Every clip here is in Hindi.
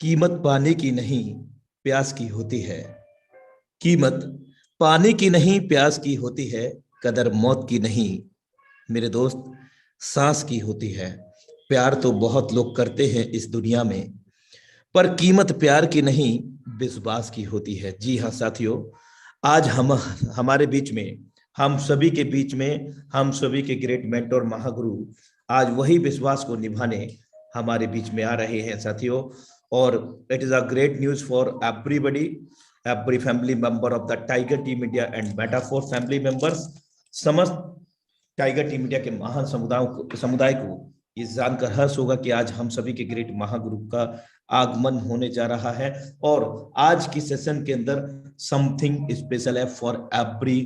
कीमत पाने की नहीं प्यास की होती है। कीमत पाने की नहीं प्यास की होती है। कदर मौत की नहीं मेरे दोस्त सांस की होती है। प्यार तो बहुत लोग करते हैं इस दुनिया में, पर कीमत प्यार की नहीं विश्वास की होती है। जी हाँ साथियों, आज हम हमारे बीच में, हम सभी के बीच में, हम सभी के ग्रेट मेंटर महागुरु आज वही विश्वास को निभाने हमारे बीच में आ रहे हैं साथियों। और it is a great news for everybody, every family member of the tiger team India and metaphor family members. समस्त टाइगर टीम इंडिया के महान समुदाय को ये जानकर हर्ष होगा कि आज हम सभी के ग्रेट महागुरु का आगमन होने जा रहा है। और आज की सेशन के अंदर समथिंग स्पेशल है फॉर एवरी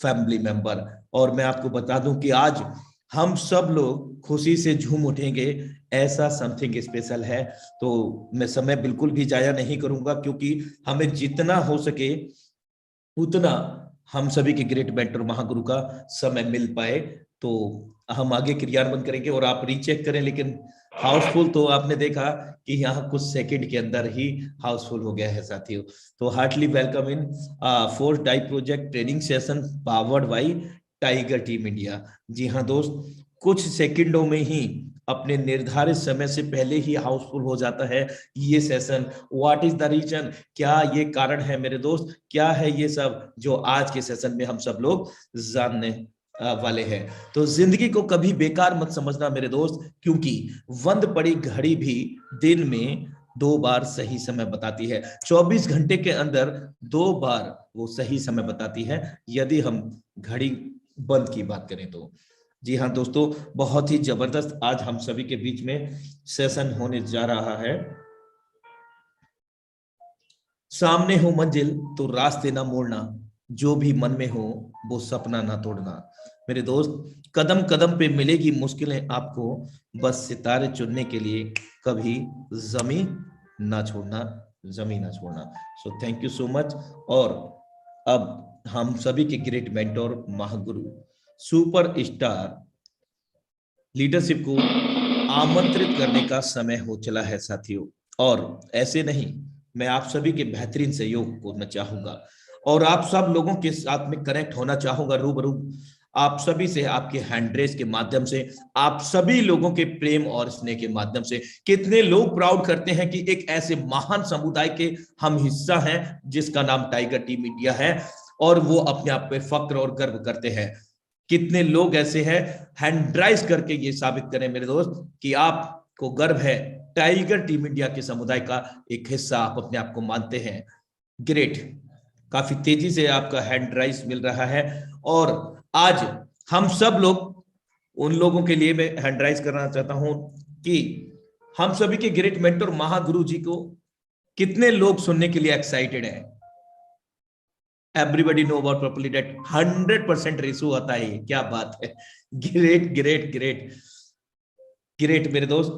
फैमिली मेंबर। और मैं आपको बता दूं कि आज हम सब लोग खुशी से झूम उठेंगे, ऐसा समथिंग स्पेशल है। तो मैं समय बिल्कुल भी जाया नहीं करूंगा, क्योंकि हमें जितना हो सके उतना हम सभी के ग्रेट मेंटर महागुरु का समय मिल पाए तो हम आगे क्रियान्वयन करेंगे। और आप रीचेक करें, लेकिन हाउसफुल तो आपने देखा कि यहाँ कुछ सेकंड के अंदर ही हाउसफुल हो गया है साथियों। तो heartly welcome in fourth die project training session powered by tiger team India. जी हाँ दोस्त, कुछ सेकंडों में ही अपने निर्धारित समय से पहले ही हाउसफुल हो जाता है ये session. What is the reason, क्या ये कारण है मेरे दोस्त, क्या है ये सब जो आज के सेशन में हम सब लोग जानने वाले हैं। तो जिंदगी को कभी बेकार मत समझना मेरे दोस्त, क्योंकि बंद पड़ी घड़ी भी दिन में 2 बार सही समय बताती है। 24 घंटे के अंदर 2 बार वो सही समय बताती है, यदि हम घड़ी बंद की बात करें तो। जी हाँ दोस्तों, बहुत ही जबरदस्त आज हम सभी के बीच में सेशन होने जा रहा है। सामने हो मंजिल तो रास्ते ना मोड़ना, जो भी मन में हो वो सपना ना तोड़ना। मेरे दोस्त, कदम कदम पे मिलेगी मुश्किलें आपको, बस सितारे चुनने के लिए कभी जमीन ना छोड़ना, जमीन ना छोड़ना। So thank you so much. और अब हम सभी के great mentor Mahaguru super star leadership को आमंत्रित करने का समय हो चला है साथियों। और ऐसे नहीं, मैं आप सभी के बेहतरीन सहयोग को मैं चाहूंगा और आप सब लोगों के साथ में कनेक्ट होना चाहूंगा रूबरू। आप सभी से, आपके हैंडरेस के माध्यम से, आप सभी लोगों के प्रेम और स्नेह के माध्यम से। कितने लोग प्राउड करते हैं कि एक ऐसे महान समुदाय के हम हिस्सा हैं जिसका नाम टाइगर टीम इंडिया है, और वो अपने आप पे फक्र और गर्व करते हैं। कितने लोग ऐसे हैं, हैंड राइज करके ये साबित करें मेरे दोस्त कि आपको गर्व है, टाइगर टीम इंडिया के समुदाय का एक हिस्सा आप अपने आप को मानते हैं। ग्रेट, काफी तेजी से आपका हैंड राइज मिल रहा है। और आज हम सब लोग, उन लोगों के लिए मैं हैंड राइज करना चाहता हूं कि हम सभी के ग्रेट मेंटर महागुरु जी को कितने लोग सुनने के लिए एक्साइटेड हैं। Everybody know about properly date 100% ratio आता है, क्या बात है। ग्रेट ग्रेट ग्रेट ग्रेट मेरे दोस्त।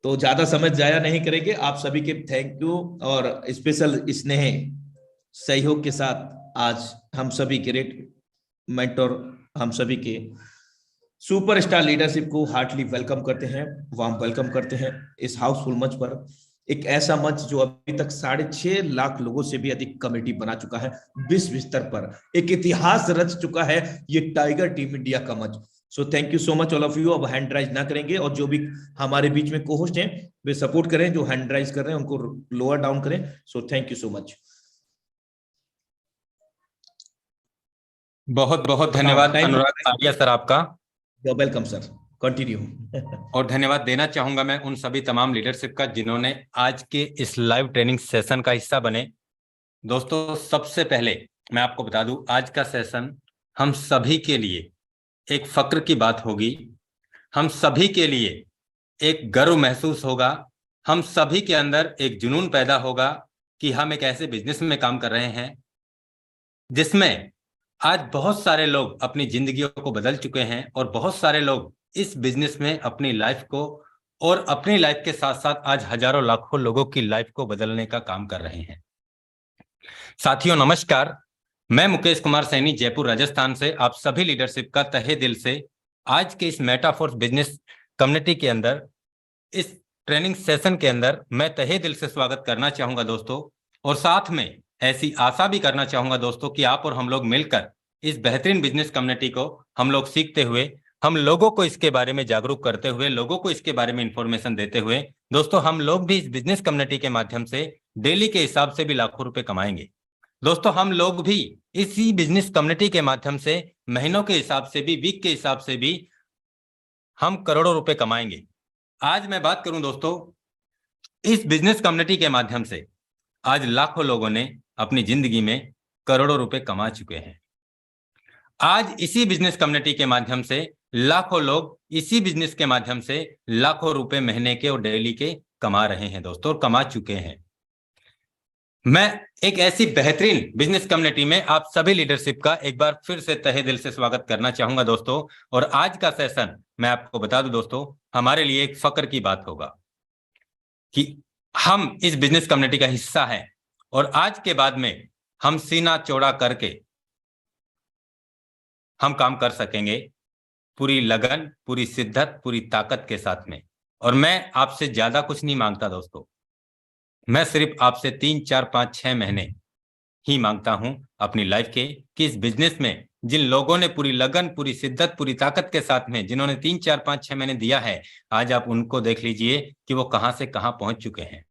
तो ज्यादा समय जाया नहीं करेंगे, आप सभी के थैंक यू और स्पेशल स्नेह सहयोग के साथ आज हम सभी ग्रेट मेंटर, हम सभी के सुपरस्टार लीडरशिप को हार्टली वेलकम करते हैं, वार्म वेलकम करते हैं इस हाउसफुल मंच पर। एक ऐसा मंच जो अभी तक 6.5 लाख लोगों से भी अधिक कमेटी बना चुका है विश्व स्तर पर, एक इतिहास रच चुका है ये टाइगर टीम इंडिया का मंच। So thank you so much all of you. अब हैंड राइज ना करेंगे, और जो भी हमारे बीच में को-होस्ट हैं वे सपोर्ट करें, जो हैंड राइज कर रहे हैं उनको लोअर डाउन करें। So thank you so much. बहुत बहुत धन्यवाद अनुराग आर्या सर आपका। Welcome sir, continue. और धन्यवाद देना चाहूंगा मैं उन सभी तमाम लीडरशिप का जिन्होंने आज के इस लाइव ट्रेनिंग सेशन का हिस्सा बने। दोस्तों, सबसे पहले मैं आपको बता दूं, आज का सेशन हम सभी के लिए एक फक्र की बात होगी, हम सभी के लिए एक गर्व महसूस होगा, हम सभी के अंदर एक जुनून पैदा होगा कि हम एक ऐसे बिजनेस में काम कर रहे हैं जिसमें आज बहुत सारे लोग अपनी जिंदगियों को बदल चुके हैं, और बहुत सारे लोग इस बिजनेस में अपनी लाइफ को और अपनी लाइफ के साथ साथ आज हजारों लाखों लोगों की लाइफ को बदलने का काम कर रहे हैं। साथियों नमस्कार, मैं मुकेश कुमार सैनी जयपुर राजस्थान से आप सभी लीडरशिप का तहे दिल से आज के इस मेटाफोर्स बिजनेस कम्युनिटी के अंदर इस ट्रेनिंग सेशन के अंदर मैं तहे दिल से स्वागत करना चाहूंगा दोस्तों, और साथ में ऐसी आशा भी करना चाहूंगा दोस्तों कि आप और हम लोग मिलकर इस बेहतरीन बिजनेस कम्युनिटी को हम लोग सीखते हुए, हम लोगों को इसके बारे में जागरूक करते हुए, लोगों को इसके बारे में इंफॉर्मेशन देते हुए दोस्तों, हम लोग भी इस बिजनेस कम्युनिटी के माध्यम से डेली के हिसाब से भी लाखों रुपए कमाएंगे। दोस्तों हम लोग भी इसी बिजनेस कम्युनिटी के माध्यम से महीनों के हिसाब से भी, वीक के हिसाब से भी हम करोड़ों रुपए कमाएंगे। आज मैं बात करूं दोस्तों, इस बिजनेस कम्युनिटी के माध्यम से आज लाखों लोगों ने अपनी जिंदगी में करोड़ों रुपए कमा चुके हैं। आज इसी बिजनेस कम्युनिटी के माध्यम से लाखों लोग इसी बिजनेस के माध्यम से लाखों रुपए महीने के और डेली के कमा रहे हैं दोस्तों, और कमा चुके हैं। मैं एक ऐसी बेहतरीन बिजनेस कम्युनिटी में आप सभी लीडरशिप का एक बार फिर से तहे दिल से स्वागत करना चाहूंगा दोस्तों। और आज का सेशन मैं आपको बता दूं दोस्तों, हमारे लिए एक फक्र की बात होगा कि हम इस बिजनेस कम्युनिटी का हिस्सा हैं, और आज के बाद में हम सीना चौड़ा करके हम काम कर सकेंगे पूरी लगन, पूरी शिद्दत, पूरी ताकत के साथ में। और मैं आपसे ज्यादा कुछ नहीं मांगता दोस्तों, मैं सिर्फ आपसे 3, 4, 5, 6 महीने ही मांगता हूं अपनी लाइफ के, कि इस बिजनेस में जिन लोगों ने पूरी लगन, पूरी शिद्दत, पूरी ताकत के साथ में जिन्होंने 3, 4, 5, 6 महीने दिया है, आज आप उनको देख लीजिए कि वो कहां से कहां पहुंच चुके हैं।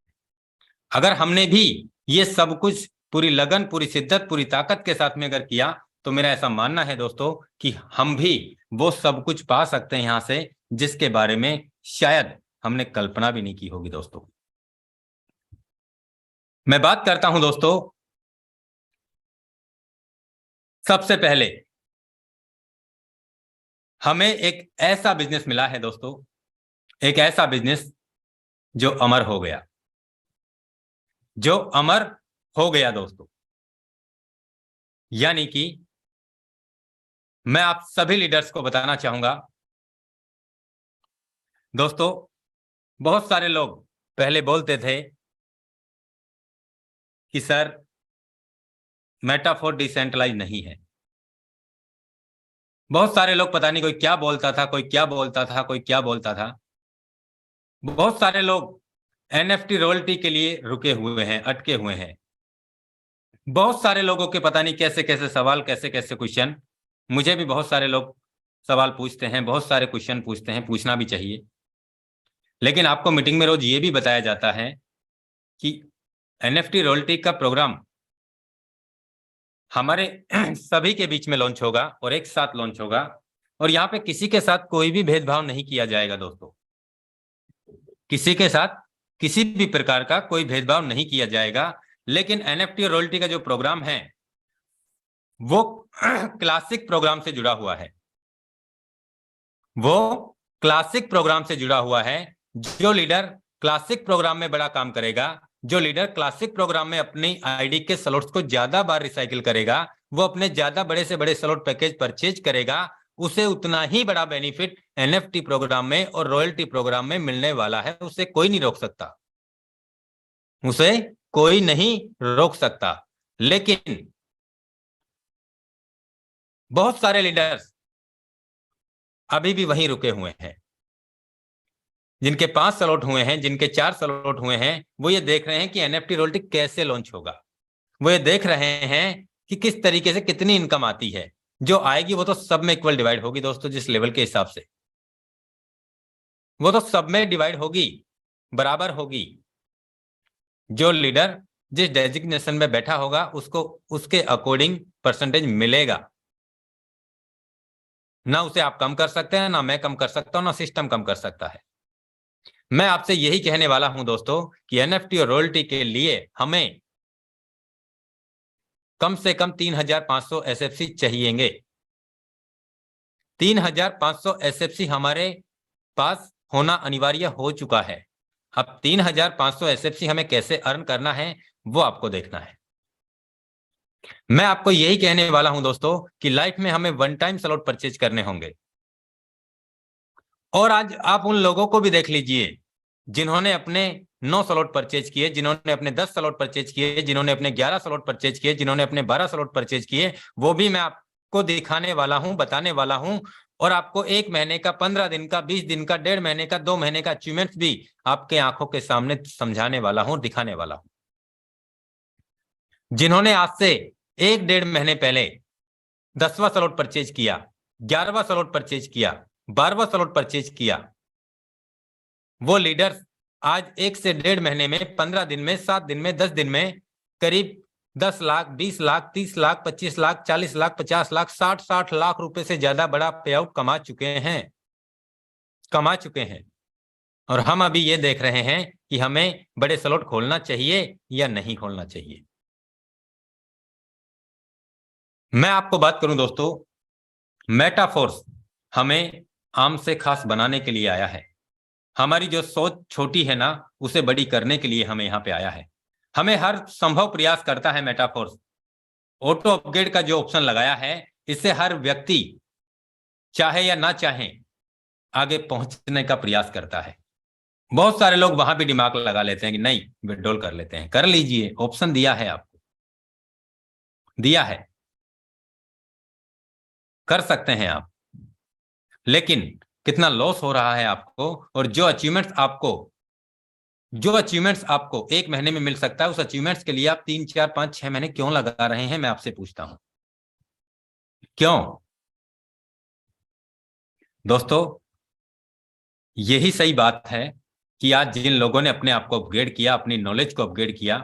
अगर हमने भी ये सब कुछ पूरी लगन, पूरी शिद्दत, पूरी ताकत के साथ में अगर किया, तो मेरा ऐसा मानना है दोस्तों कि हम भी वो सब कुछ पा सकते हैं यहां से, जिसके बारे में शायद हमने कल्पना भी नहीं की होगी दोस्तों। मैं बात करता हूं दोस्तों, सबसे पहले हमें एक ऐसा बिजनेस मिला है दोस्तों, एक ऐसा बिजनेस जो अमर हो गया, जो अमर हो गया दोस्तों। यानी कि मैं आप सभी लीडर्स को बताना चाहूंगा दोस्तों, बहुत सारे लोग पहले बोलते थे कि सर मेटाफोर डिसेंट्रलाइज नहीं है। बहुत सारे लोग, पता नहीं कोई क्या बोलता था, कोई क्या बोलता था, कोई क्या बोलता था। बहुत सारे लोग एनएफटी रॉयल्टी के लिए रुके हुए हैं, अटके हुए हैं। बहुत सारे लोगों के पता नहीं कैसे कैसे सवाल, कैसे कैसे क्वेश्चन। मुझे भी बहुत सारे लोग सवाल पूछते हैं, बहुत सारे क्वेश्चन पूछते हैं, पूछना भी चाहिए। लेकिन आपको मीटिंग में रोज ये भी बताया जाता है कि एनएफटी रॉयल्टी का प्रोग्राम हमारे सभी के बीच में लॉन्च होगा, और एक साथ लॉन्च होगा, और यहाँ पे किसी के साथ कोई भी भेदभाव नहीं किया जाएगा दोस्तों। किसी के साथ किसी भी प्रकार का कोई भेदभाव नहीं किया जाएगा। लेकिन एनएफटी और रॉयल्टी का जो प्रोग्राम है वो क्लासिक प्रोग्राम से जुड़ा हुआ है, वो क्लासिक प्रोग्राम से जुड़ा हुआ है। जो लीडर क्लासिक प्रोग्राम में बड़ा काम करेगा, जो लीडर क्लासिक प्रोग्राम में अपनी आईडी के स्लॉट्स को ज्यादा बार रिसाइकिल करेगा, वो अपने ज्यादा बड़े से बड़े स्लॉट पैकेज परचेज करेगा, उसे उतना ही बड़ा बेनिफिट एनएफटी प्रोग्राम में और रॉयल्टी प्रोग्राम में मिलने वाला है। उसे कोई नहीं रोक सकता, उसे कोई नहीं रोक सकता। लेकिन बहुत सारे लीडर्स अभी भी वहीं रुके हुए हैं। जिनके 5 स्लॉट हुए हैं, जिनके 4 स्लॉट हुए हैं, वो ये देख रहे हैं कि एनएफटी रॉयल्टी कैसे लॉन्च होगा। वो ये देख रहे हैं कि किस तरीके से कितनी इनकम आती है। जो आएगी वो तो सब में इक्वल डिवाइड होगी दोस्तों, जिस लेवल के हिसाब से वो तो सब में डिवाइड होगी, बराबर होगी। जो लीडर जिस डेजिग्नेशन में बैठा होगा उसको उसके अकॉर्डिंग परसेंटेज मिलेगा। ना उसे आप कम कर सकते हैं, ना मैं कम कर सकता हूं, ना सिस्टम कम कर सकता है। मैं आपसे यही कहने वाला हूं दोस्तों कि एनएफटी और रॉयल्टी के लिए हमें कम से कम 3500 एसएफसी चाहिएंगे। 3500 एसएफसी हमारे पास होना अनिवार्य हो चुका है। अब 3500 एसएफसी हमें कैसे अर्न करना है वो आपको देखना है। मैं आपको यही कहने वाला हूं दोस्तों कि लाइफ में हमें वन टाइम स्लॉट परचेज करने होंगे। और आज आप उन लोगों को भी देख लीजिए जिन्होंने अपने 9 स्लॉट परचेज किए, जिन्होंने अपने 10 स्लॉट परचेज किए, जिन्होंने अपने 11 स्लॉट परचेज किए, जिन्होंने अपने 12 स्लॉट परचेज किए, वो भी मैं आपको दिखाने वाला हूं, बताने वाला हूं और आपको 1 महीने का, 15 दिन का, 20 दिन का, 1.5 महीने का, 2 महीने का अचीवमेंट्स भी आपके आंखों के सामने समझाने वाला हूं, दिखाने वाला हूं। जिन्होंने आज से 1-1.5 महीने पहले 10वां स्लॉट परचेज किया, 11वां स्लॉट परचेज किया, 12वां स्लॉट परचेज किया, वो लीडर्स आज 1 से 1.5 महीने में, 15 दिन में, 7 दिन में, 10 दिन में करीब 10 लाख, 20 लाख, 30 लाख, 25 लाख, 40 लाख, 50 लाख, 60 लाख रुपए से ज्यादा बड़ा पे आउट कमा चुके हैं। और हम अभी ये देख रहे हैं कि हमें बड़े स्लॉट खोलना चाहिए या नहीं खोलना चाहिए। मैं आपको बात करूं दोस्तों, मेटाफोर्स हमें आम से खास बनाने के लिए आया है। हमारी जो सोच छोटी है ना, उसे बड़ी करने के लिए हमें यहाँ पे आया है। हमें हर संभव प्रयास करता है मेटाफोर्स। ऑटो अपग्रेड का जो ऑप्शन लगाया है, इससे हर व्यक्ति चाहे या ना चाहे आगे पहुंचने का प्रयास करता है। बहुत सारे लोग वहां भी दिमाग लगा लेते हैं कि नहीं, विड्रॉल कर लेते हैं। कर लीजिए, ऑप्शन दिया है आपको, दिया है, कर सकते हैं आप। लेकिन कितना लॉस हो रहा है आपको, और जो अचीवमेंट्स आपको 1 महीने में मिल सकता है, उस अचीवमेंट्स के लिए आप 3, 4, 5, 6 महीने क्यों लगा रहे हैं? मैं आपसे पूछता हूं, क्यों? दोस्तों, यही सही बात है कि आज जिन लोगों ने अपने आप को अपग्रेड किया, अपनी नॉलेज को अपग्रेड किया,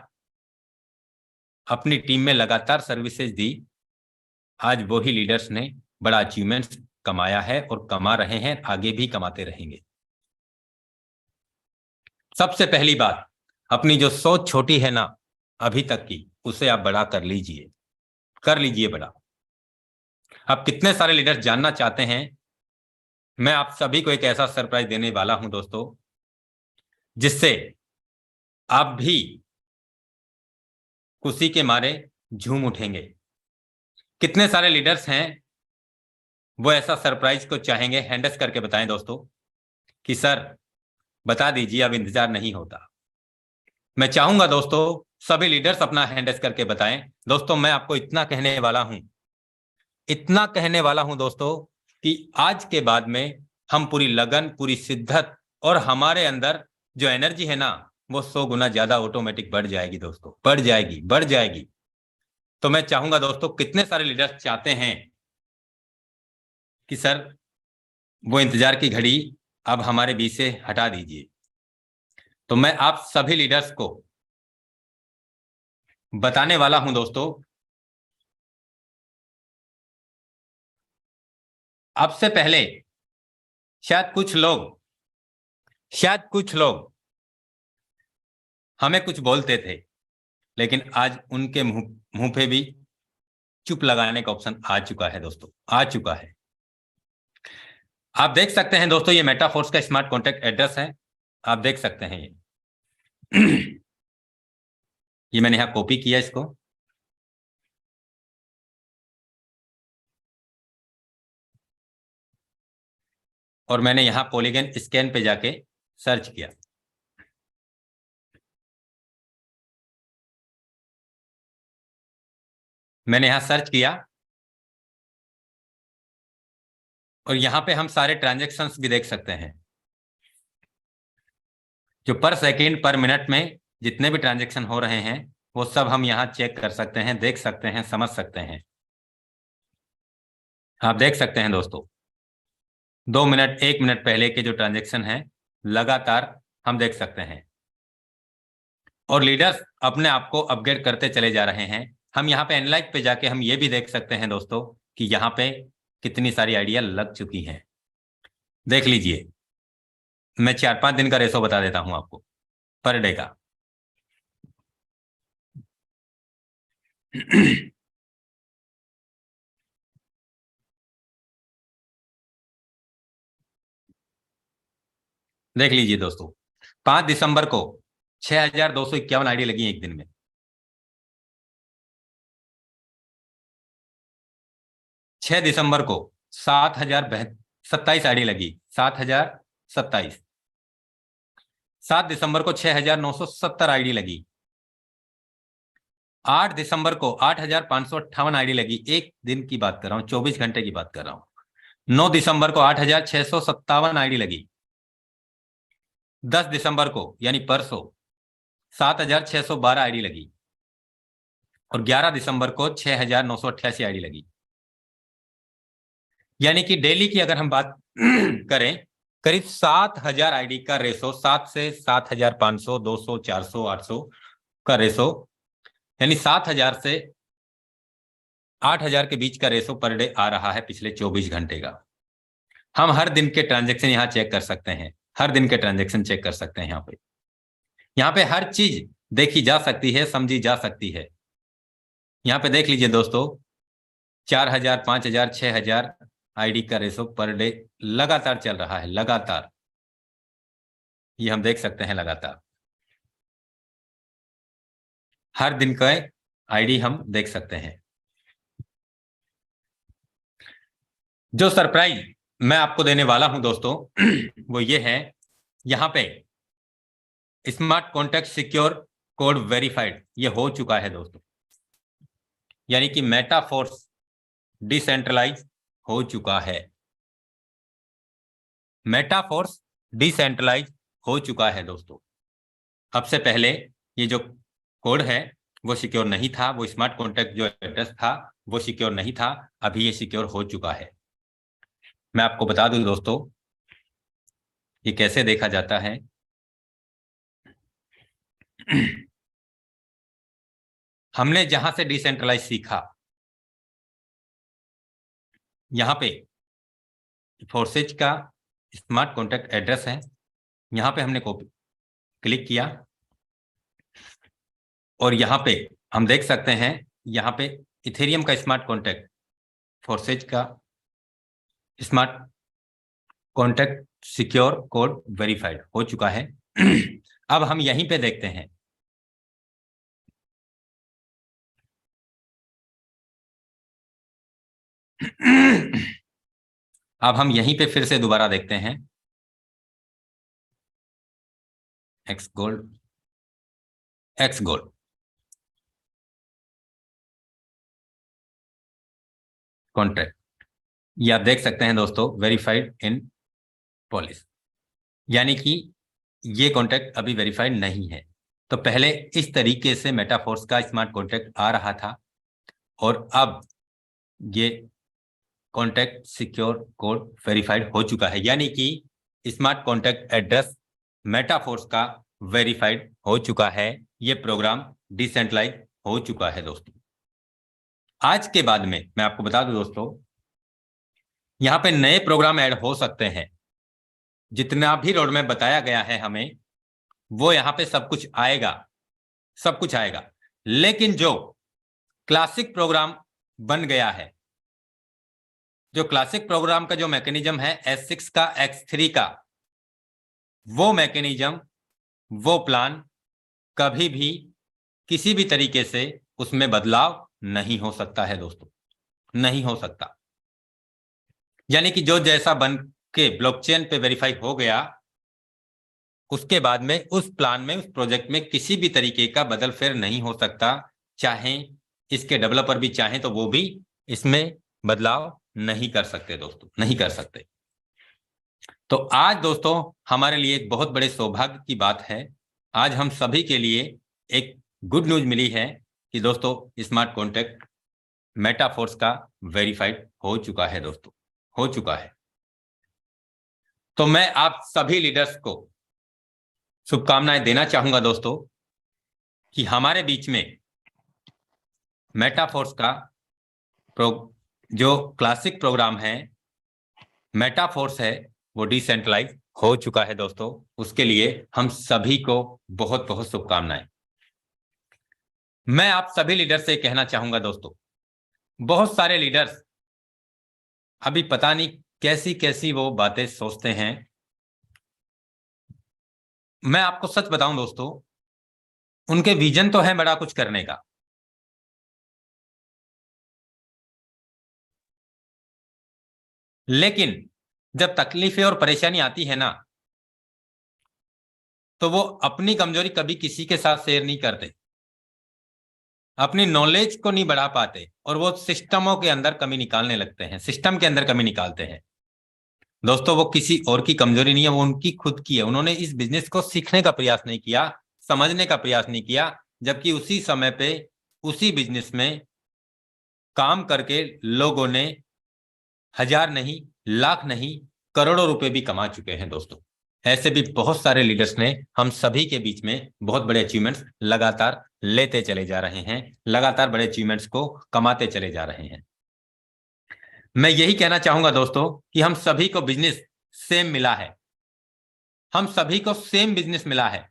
अपनी टीम में लगातार सर्विसेज दी, आज वही लीडर्स ने बड़ा अचीवमेंट्स कमाया है और कमा रहे हैं, आगे भी कमाते रहेंगे। सबसे पहली बात, अपनी जो सोच छोटी है ना अभी तक की, उसे आप बड़ा कर लीजिए, कर लीजिए बड़ा। अब कितने सारे लीडर्स जानना चाहते हैं, मैं आप सभी को एक ऐसा सरप्राइज देने वाला हूं दोस्तों, जिससे आप भी खुशी के मारे झूम उठेंगे। कितने सारे लीडर्स हैं वो ऐसा सरप्राइज को चाहेंगे? हैंडस करके बताएं दोस्तों कि सर बता दीजिए, अब इंतजार नहीं होता। मैं चाहूंगा दोस्तों सभी लीडर्स अपना हैंडस करके बताएं। दोस्तों, मैं आपको इतना कहने वाला हूं दोस्तों, कि आज के बाद में हम पूरी लगन, पूरी शिद्दत और हमारे अंदर जो एनर्जी है ना, वो 100 गुना ज्यादा ऑटोमेटिक बढ़ जाएगी दोस्तों, बढ़ जाएगी। तो मैं चाहूंगा दोस्तों, कितने सारे लीडर्स चाहते हैं कि सर वो इंतजार की घड़ी अब हमारे बीच से हटा दीजिए? तो मैं आप सभी लीडर्स को बताने वाला हूं दोस्तों, अब से पहले शायद कुछ लोग हमें कुछ बोलते थे, लेकिन आज उनके मुंह पे भी चुप लगाने का ऑप्शन आ चुका है दोस्तों, आ चुका है। आप देख सकते हैं दोस्तों, ये मेटाफोर्स का स्मार्ट कॉन्टैक्ट एड्रेस है, आप देख सकते हैं ये मैंने यहां कॉपी किया इसको, और मैंने यहां पॉलीगन स्कैन पे जाके सर्च किया। मैंने यहां सर्च किया और यहां पे हम सारे ट्रांजैक्शंस भी देख सकते हैं, जो पर सेकंड, पर मिनट में जितने भी ट्रांजैक्शन हो रहे हैं, वो सब हम यहां चेक कर सकते हैं, देख सकते हैं, समझ सकते हैं। आप देख सकते हैं दोस्तों, 2 मिनट, 1 मिनट पहले के जो ट्रांजैक्शन हैं, लगातार हम देख सकते हैं। और लीडर्स अपने आप को अपग्रेड करते चले जा रहे हैं। हम यहाँ पे एनालाइज पे जाके हम ये भी देख सकते हैं दोस्तों कि यहाँ पे कितनी सारी आइडिया लग चुकी हैं। देख लीजिए, मैं 4-5 दिन का रेशो बता देता हूं आपको पर डे का। देख लीजिए दोस्तों, 5 दिसंबर को 6251 आईडी लगी एक दिन में। 6 दिसंबर को 7027 आईडी लगी, 7027। 7 दिसंबर को 6970 आईडी लगी। 8 दिसंबर को 8558 आईडी लगी। एक दिन की बात कर रहा हूं, 24 घंटे की बात कर रहा हूं। 9 दिसंबर को 8,657 आईडी लगी। 10 दिसंबर को यानी परसों 7,612 आईडी लगी और 11 दिसंबर को 6,988 आईडी लगी। यानी कि डेली की अगर हम बात करें, करीब 7,000 आईडी का रेशो, 7 से 7,500, 200, 400, 800 का रेशो, यानी 7,000 से 8,000 के बीच का रेशो पर डे आ रहा है पिछले 24 घंटे का। हम हर दिन के ट्रांजैक्शन यहाँ चेक कर सकते हैं, हर दिन के ट्रांजैक्शन चेक कर सकते हैं। यहाँ पे हर चीज देखी जा सकती है, समझी जा सकती है। यहाँ पे देख लीजिए दोस्तों, 4,000, 5,000, 6,000 आईडी का रेशो पर डे लगातार चल रहा है, लगातार। ये हम देख सकते हैं लगातार, हर दिन का आईडी हम देख सकते हैं। जो सरप्राइज मैं आपको देने वाला हूं दोस्तों वो ये है, यहाँ पे smart contact secure code verified ये हो चुका है दोस्तों। यानी कि मेटाफोर्स डिसेंट्रलाइज हो चुका है, मेटाफोर्स डिसेंट्रलाइज हो चुका है दोस्तों। अब से पहले ये जो कोड है वो सिक्योर नहीं था, वो स्मार्ट कॉन्टैक्ट जो एड्रेस था वो सिक्योर नहीं था, अभी ये सिक्योर हो चुका है। मैं आपको बता दूं दोस्तों, ये कैसे देखा जाता है। हमने जहां से डिसेंट्रलाइज सीखा, यहाँ पे फोर्सेज का स्मार्ट कॉन्टैक्ट एड्रेस है, यहाँ पे हमने कॉपी क्लिक किया और यहाँ पे हम देख सकते हैं, यहाँ पे इथेरियम का स्मार्ट कॉन्टैक्ट, फोर्सेज का smart contact secure code verified हो चुका है। अब हम यहीं पे देखते हैं, अब हम यहीं पे फिर से दोबारा देखते हैं, एक्स गोल्ड कॉन्ट्रैक्ट, ये आप देख सकते हैं दोस्तों, वेरीफाइड इन पॉलिस, यानी कि ये कॉन्ट्रैक्ट अभी वेरीफाइड नहीं है। तो पहले इस तरीके से मेटाफोर्स का स्मार्ट कॉन्ट्रैक्ट आ रहा था और अब ये कॉन्टैक्ट सिक्योर कोड वेरीफाइड हो चुका है, यानी कि स्मार्ट कॉन्टैक्ट एड्रेस मेटाफोर्स का वेरीफाइड हो चुका है। ये प्रोग्राम डिसेंट्रलाइज हो चुका है दोस्तों। आज के बाद में मैं आपको बता दूं दोस्तों, यहाँ पे नए प्रोग्राम ऐड हो सकते हैं। जितना भी रोड में बताया गया है हमें, वो यहाँ पे सब कुछ आएगा, सब कुछ आएगा। लेकिन जो क्लासिक प्रोग्राम बन गया है, जो क्लासिक प्रोग्राम का जो मैकेनिज्म है S6 का, X3 का, वो मैकेनिज्म, वो प्लान कभी भी किसी भी तरीके से उसमें बदलाव नहीं हो सकता है दोस्तों, नहीं हो सकता। यानी कि जो जैसा बन के ब्लॉकचेन पे वेरीफाई हो गया, उसके बाद में उस प्लान में, उस प्रोजेक्ट में किसी भी तरीके का बदल फेर नहीं हो सकता। चाहे इसके डेवलपर भी चाहें तो वो भी इसमें बदलाव नहीं कर सकते दोस्तों, नहीं कर सकते। तो आज दोस्तों हमारे लिए एक बहुत बड़े सौभाग्य की बात है, आज हम सभी के लिए एक गुड न्यूज मिली है कि दोस्तों स्मार्ट कॉन्टैक्ट मेटाफोर्स का वेरीफाइड हो चुका है दोस्तों, हो चुका है। तो मैं आप सभी लीडर्स को शुभकामनाएं देना चाहूंगा दोस्तों कि हमारे बीच में मेटाफोर्स का जो क्लासिक प्रोग्राम है, मेटाफोर्स है, वो डिसेंट्रलाइज हो चुका है दोस्तों। उसके लिए हम सभी को बहुत बहुत शुभकामनाएं। मैं आप सभी लीडर से कहना चाहूंगा दोस्तों, बहुत सारे लीडर्स अभी पता नहीं कैसी कैसी वो बातें सोचते हैं। मैं आपको सच बताऊं दोस्तों, उनके विजन तो है बड़ा कुछ करने का, लेकिन जब तकलीफें और परेशानी आती है ना, तो वो अपनी कमजोरी कभी किसी के साथ शेयर नहीं करते, अपनी नॉलेज को नहीं बढ़ा पाते और वो सिस्टमों के अंदर कमी निकालने लगते हैं, सिस्टम के अंदर कमी निकालते हैं। दोस्तों वो किसी और की कमजोरी नहीं है, वो उनकी खुद की है। उन्होंने इस बिजनेस को सीखने का प्रयास नहीं किया, समझने का प्रयास नहीं किया, जबकि उसी समय पे उसी बिजनेस में काम करके लोगों ने हजार नहीं, लाख नहीं, करोड़ों रुपए भी कमा चुके हैं दोस्तों। ऐसे भी बहुत सारे लीडर्स ने हम सभी के बीच में बहुत बड़े अचीवमेंट्स लगातार लेते चले जा रहे हैं, लगातार बड़े अचीवमेंट्स को कमाते चले जा रहे हैं। मैं यही कहना चाहूंगा दोस्तों कि हम सभी को बिजनेस सेम मिला है, हम सभी को सेम बिजनेस मिला है।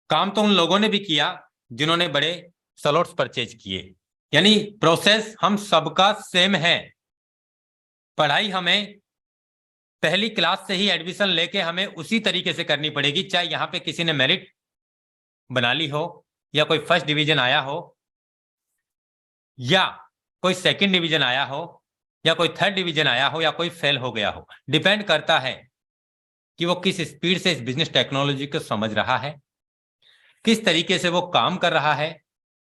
काम तो उन लोगों ने भी किया जिन्होंने बड़े स्लॉट्स परचेज किए, यानी प्रोसेस हम सबका सेम है। पढ़ाई हमें पहली क्लास से ही एडमिशन लेके हमें उसी तरीके से करनी पड़ेगी, चाहे यहां पे किसी ने मेरिट बना ली हो, या कोई फर्स्ट डिवीजन आया हो, या कोई सेकंड डिवीजन आया हो, या कोई थर्ड डिवीजन आया हो, या कोई फेल हो गया हो। डिपेंड करता है कि वो किस स्पीड से इस बिजनेस टेक्नोलॉजी को समझ रहा है, किस तरीके से वो काम कर रहा है,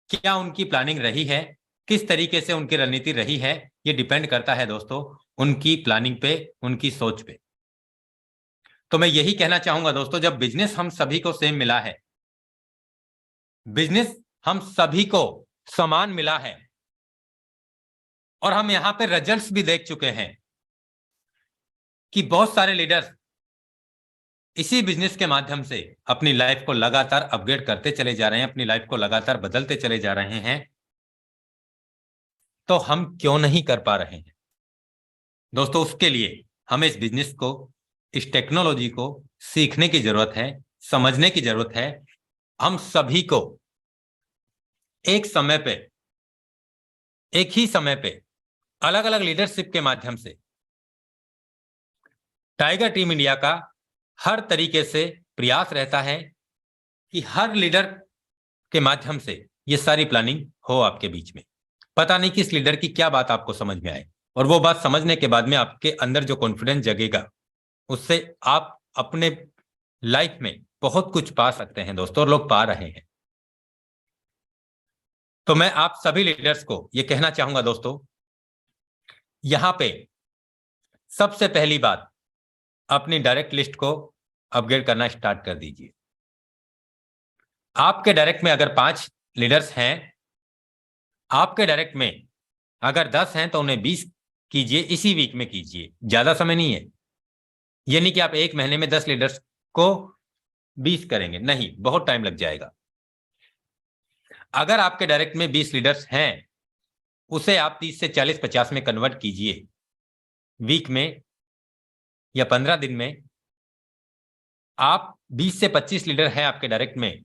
क्या उनकी प्लानिंग रही है, किस तरीके से उनकी रणनीति रही है। ये डिपेंड करता है दोस्तों उनकी प्लानिंग पे, उनकी सोच पे। तो मैं यही कहना चाहूंगा दोस्तों, जब बिजनेस हम सभी को सेम मिला है, बिजनेस हम सभी को समान मिला है, और हम यहां पे रिजल्ट्स भी देख चुके हैं कि बहुत सारे लीडर्स इसी बिजनेस के माध्यम से अपनी लाइफ को लगातार अपग्रेड करते चले जा रहे हैं, अपनी लाइफ को लगातार बदलते चले जा रहे हैं। तो हम क्यों नहीं कर पा रहे हैं दोस्तों? उसके लिए हमें इस बिजनेस को, इस टेक्नोलॉजी को सीखने की जरूरत है, समझने की जरूरत है। हम सभी को एक समय पे, एक ही समय पे अलग अलग लीडरशिप के माध्यम से टाइगर टीम इंडिया का हर तरीके से प्रयास रहता है कि हर लीडर के माध्यम से ये सारी प्लानिंग हो आपके बीच में। पता नहीं किस लीडर की क्या बात आपको समझ में आए, और वो बात समझने के बाद में आपके अंदर जो कॉन्फिडेंस जगेगा, उससे आप अपने लाइफ में बहुत कुछ पा सकते हैं दोस्तों, और लोग पा रहे हैं। तो मैं आप सभी लीडर्स को ये कहना चाहूंगा दोस्तों, यहां पे सबसे पहली बात, अपनी डायरेक्ट लिस्ट को अपग्रेड करना स्टार्ट कर दीजिए। आपके डायरेक्ट में अगर 5 लीडर्स हैं, आपके डायरेक्ट में अगर 10 हैं, तो उन्हें 20 कीजिए, इसी वीक में कीजिए, ज्यादा समय नहीं है। ये नहीं कि आप एक महीने में 10 लीडर्स को 20 करेंगे, नहीं, बहुत टाइम लग जाएगा। अगर आपके डायरेक्ट में 20 लीडर्स हैं, उसे आप 30 से 40, 50 में कन्वर्ट कीजिए, वीक में या 15 दिन में। आप 20 से 25 लीडर हैं आपके डायरेक्ट में,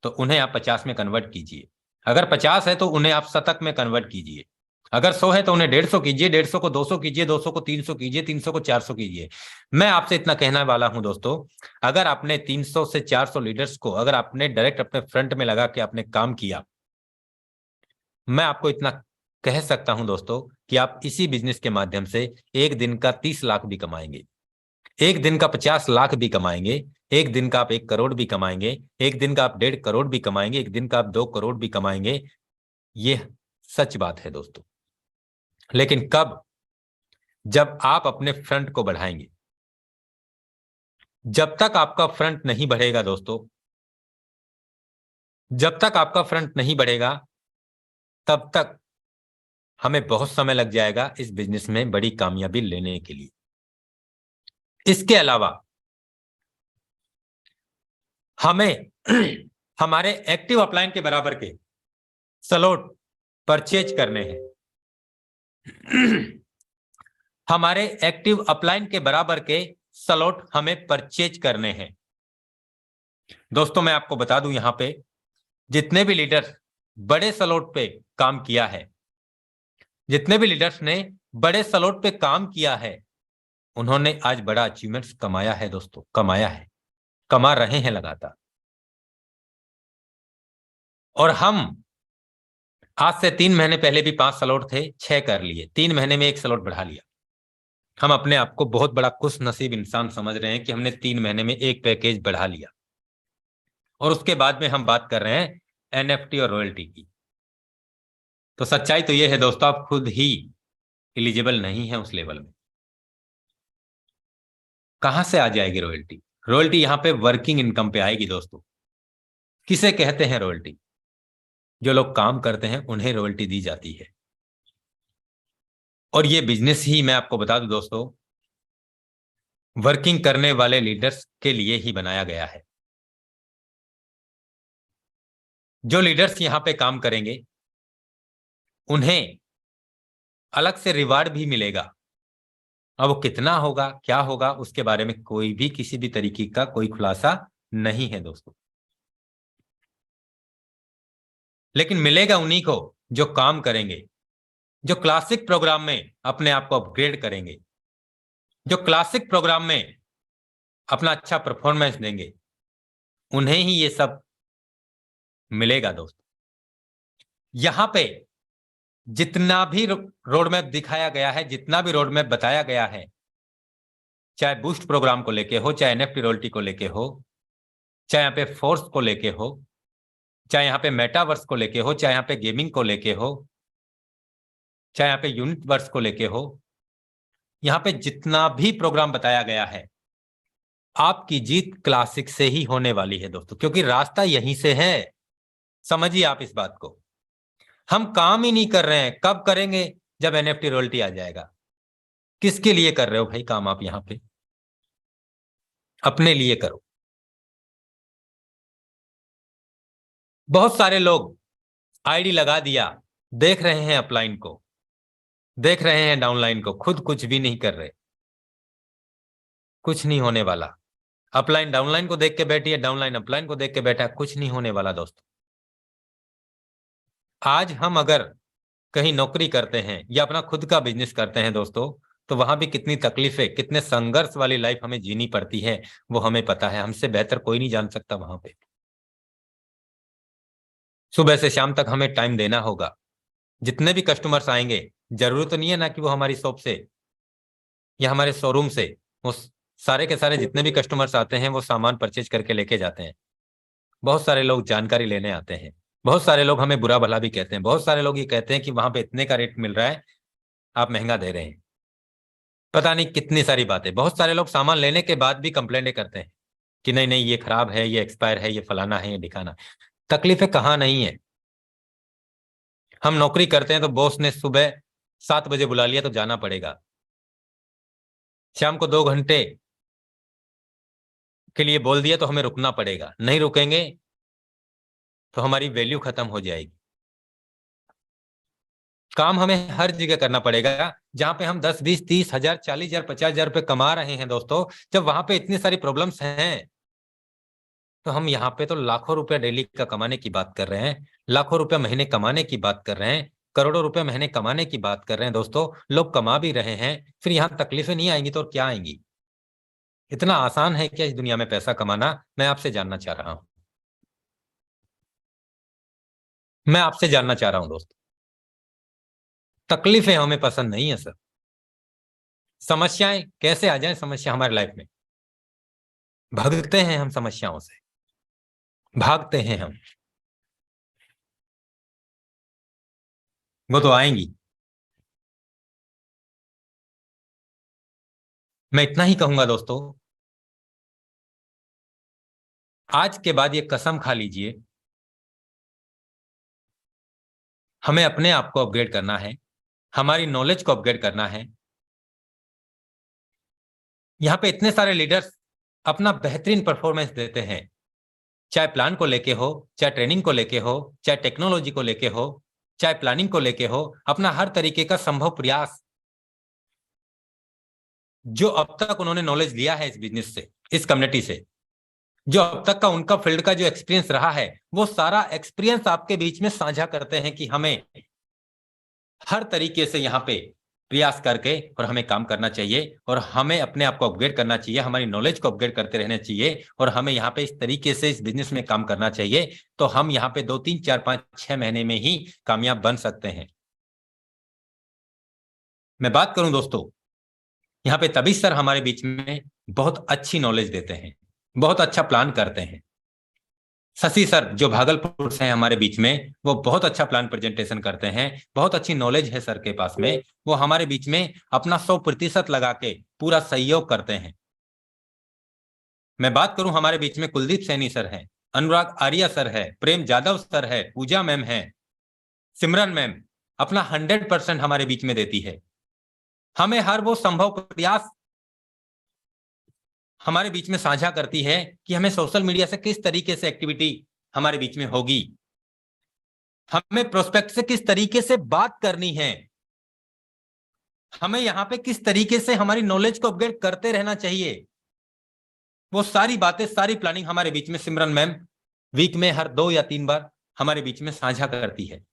तो उन्हें आप 50 में कन्वर्ट कीजिए। अगर 50 है तो उन्हें आप शतक में कन्वर्ट कीजिए। अगर 100 है तो उन्हें 150 कीजिए, 150 को 200 कीजिए, 200 को 300 कीजिए, 300 को 400 कीजिए। मैं आपसे इतना कहने वाला हूं दोस्तों, अगर आपने 300 से 400 लीडर्स को अगर आपने डायरेक्ट अपने फ्रंट में लगा के आपने काम किया, मैं आपको इतना कह सकता हूं दोस्तों कि आप इसी बिजनेस के माध्यम से एक दिन का 30 लाख भी कमाएंगे, एक दिन का 50 लाख भी कमाएंगे, एक दिन का आप 1 करोड़ भी कमाएंगे, एक दिन का आप 1.5 करोड़ भी कमाएंगे, एक दिन का आप 2 करोड़ भी कमाएंगे। ये सच बात है दोस्तों। लेकिन कब? जब आप अपने फ्रंट को बढ़ाएंगे। जब तक आपका फ्रंट नहीं बढ़ेगा दोस्तों, जब तक आपका फ्रंट नहीं बढ़ेगा, तब तक हमें बहुत समय लग जाएगा इस बिजनेस में बड़ी कामयाबी लेने के लिए। इसके अलावा हमें हमारे एक्टिव अपलाइन के बराबर के स्लॉट परचेज करने हैं। हमारे एक्टिव अपलाइन के बराबर के स्लॉट हमें परचेज करने हैं दोस्तों। मैं आपको बता दूं, यहां पे जितने भी लीडर्स बड़े स्लॉट पे काम किया है, जितने भी लीडर्स ने बड़े स्लॉट पे काम किया है, उन्होंने आज बड़ा अचीवमेंट्स कमाया है दोस्तों, कमाया है, कमा रहे हैं लगातार। और हम आज से 3 महीने पहले भी 5 स्लॉट थे, 6 कर लिए, 3 महीने में 1 स्लॉट बढ़ा लिया। हम अपने आप को बहुत बड़ा खुश नसीब इंसान समझ रहे हैं कि हमने 3 महीने में 1 पैकेज बढ़ा लिया। और उसके बाद में हम बात कर रहे हैं एनएफटी और रॉयल्टी की। तो सच्चाई तो यह है दोस्तों, आप खुद ही एलिजिबल नहीं है उस लेवल में। कहां से आ जाएगी रॉयल्टी? रॉयल्टी यहां पे वर्किंग इनकम पे आएगी दोस्तों। किसे कहते हैं रॉयल्टी? जो लोग काम करते हैं उन्हें रॉयल्टी दी जाती है। और ये बिजनेस ही मैं आपको बता दूं दोस्तों, वर्किंग करने वाले लीडर्स के लिए ही बनाया गया है। जो लीडर्स यहां पे काम करेंगे उन्हें अलग से रिवार्ड भी मिलेगा। अब वो कितना होगा, क्या होगा, उसके बारे में कोई भी किसी भी तरीके का कोई खुलासा नहीं है दोस्तों, लेकिन मिलेगा उन्हीं को जो काम करेंगे, जो क्लासिक प्रोग्राम में अपने आप को अपग्रेड करेंगे, जो क्लासिक प्रोग्राम में अपना अच्छा परफॉर्मेंस देंगे, उन्हें ही ये सब मिलेगा दोस्तों। यहां पे जितना भी रोड मैप दिखाया गया है, जितना भी रोड मैप बताया गया है, चाहे बूस्ट प्रोग्राम को लेके हो, चाहे एनएफटी रॉयल्टी को लेके हो, चाहे यहाँ पे फोर्स को लेके हो, चाहे यहाँ पे मेटावर्स को लेके हो, चाहे यहाँ पे गेमिंग को लेके हो, चाहे यहाँ पे यूनिवर्स को लेके हो, यहाँ पे जितना भी प्रोग्राम बताया गया है, आपकी जीत क्लासिक से ही होने वाली है दोस्तों, क्योंकि रास्ता यहीं से है। समझिए आप इस बात को। हम काम ही नहीं कर रहे हैं, कब करेंगे? जब एनएफटी रॉयल्टी आ जाएगा। किसके लिए कर रहे हो भाई काम आप यहां पे? अपने लिए करो। बहुत सारे लोग आईडी लगा दिया, देख रहे हैं अपलाइन को, देख रहे हैं डाउनलाइन को, खुद कुछ भी नहीं कर रहे। कुछ नहीं होने वाला। अपलाइन डाउनलाइन को देख के बैठी है, डाउनलाइन अपलाइन को देख के बैठा है, कुछ नहीं होने वाला दोस्तों। आज हम अगर कहीं नौकरी करते हैं या अपना खुद का बिजनेस करते हैं दोस्तों, तो वहां भी कितनी तकलीफें, कितने संघर्ष वाली लाइफ हमें जीनी पड़ती है, वो हमें पता है। हमसे बेहतर कोई नहीं जान सकता। वहां पे सुबह से शाम तक हमें टाइम देना होगा। जितने भी कस्टमर्स आएंगे, जरूरत नहीं है ना कि वो हमारी शॉप से या हमारे शोरूम से, वो सारे के सारे जितने भी कस्टमर्स आते हैं वो सामान परचेज करके लेके जाते हैं। बहुत सारे लोग जानकारी लेने आते हैं, बहुत सारे लोग हमें बुरा भला भी कहते हैं, बहुत सारे लोग ये कहते हैं कि वहां पे इतने का रेट मिल रहा है, आप महंगा दे रहे हैं। पता नहीं कितनी सारी बातें। बहुत सारे लोग सामान लेने के बाद भी कंप्लेंट करते हैं कि नहीं नहीं ये खराब है, ये एक्सपायर है, ये फलाना है, ये दिखाना। तकलीफें कहाँ नहीं है। हम नौकरी करते हैं तो बॉस ने सुबह 7 बजे बुला लिया तो जाना पड़ेगा। शाम को 2 घंटे के लिए बोल दिया तो हमें रुकना पड़ेगा। नहीं रुकेंगे तो हमारी वैल्यू खत्म हो जाएगी। काम हमें हर जगह करना पड़ेगा। जहां पे हम 10, 20, 30 हजार, 40 हजार, 50 हजार रुपये कमा रहे हैं दोस्तों, जब वहां पे इतनी सारी प्रॉब्लम्स हैं, तो हम यहाँ पे तो लाखों रुपए डेली का कमाने की बात कर रहे हैं, लाखों रुपए महीने कमाने की बात कर रहे हैं, करोड़ों रुपए महीने कमाने की बात कर रहे हैं दोस्तों। लोग कमा भी रहे हैं, फिर यहाँ तकलीफें नहीं आएंगी तो और क्या आएंगी? इतना आसान है क्या इस दुनिया में पैसा कमाना? मैं आपसे जानना चाह रहा हूं। मैं आपसे जानना चाह रहा हूं दोस्त। तकलीफें हमें पसंद नहीं है सर। समस्याएं कैसे आ जाए? समस्या हमारे लाइफ में, भागते हैं हम समस्याओं से, भागते हैं हम। वो तो आएंगी। मैं इतना ही कहूंगा दोस्तों, आज के बाद ये कसम खा लीजिए, हमें अपने आप को अपग्रेड करना है, हमारी नॉलेज को अपग्रेड करना है। यहाँ पे इतने सारे लीडर्स अपना बेहतरीन परफॉर्मेंस देते हैं, चाहे प्लान को लेके हो, चाहे ट्रेनिंग को लेके हो, चाहे टेक्नोलॉजी को लेके हो, चाहे प्लानिंग को लेके हो, अपना हर तरीके का संभव प्रयास, जो अब तक उन्होंने नॉलेज लिया है इस बिजनेस से, इस कम्युनिटी से, जो अब तक का उनका फील्ड का जो एक्सपीरियंस रहा है, वो सारा एक्सपीरियंस आपके बीच में साझा करते हैं कि हमें हर तरीके से यहाँ पे प्रयास करके और हमें काम करना चाहिए, और हमें अपने आप को अपग्रेड करना चाहिए, हमारी नॉलेज को अपग्रेड करते रहना चाहिए, और हमें यहाँ पे इस तरीके से इस बिजनेस में काम करना चाहिए, तो हम यहाँ पे 2, 3, 4, 5, 6 महीने में ही कामयाब बन सकते हैं। मैं बात करूं दोस्तों, यहाँ पे तभी सर हमारे बीच में बहुत अच्छी नॉलेज देते हैं, बहुत अच्छा प्लान करते हैं। शशि सर जो भागलपुर से हैं हमारे बीच में, वो बहुत अच्छा प्लान प्रेजेंटेशन करते हैं, बहुत अच्छी नॉलेज है सर के पास में। वो हमारे बीच में अपना 100% लगा के पूरा सहयोग करते हैं। मैं बात करूं, हमारे बीच में कुलदीप सैनी सर हैं, अनुराग आर्या सर है, प्रेम जादव सर है, पूजा मैम है, सिमरन मैम अपना 100% हमारे बीच में देती है। हमें हर वो संभव प्रयास हमारे बीच में साझा करती है कि हमें सोशल मीडिया से किस तरीके से एक्टिविटी हमारे बीच में होगी, हमें प्रोस्पेक्ट से किस तरीके से बात करनी है, हमें यहां पे किस तरीके से हमारी नॉलेज को अपग्रेड करते रहना चाहिए। वो सारी बातें, सारी प्लानिंग हमारे बीच में सिमरन मैम वीक में हर 2 या 3 बार हमारे बीच में साझा करती है।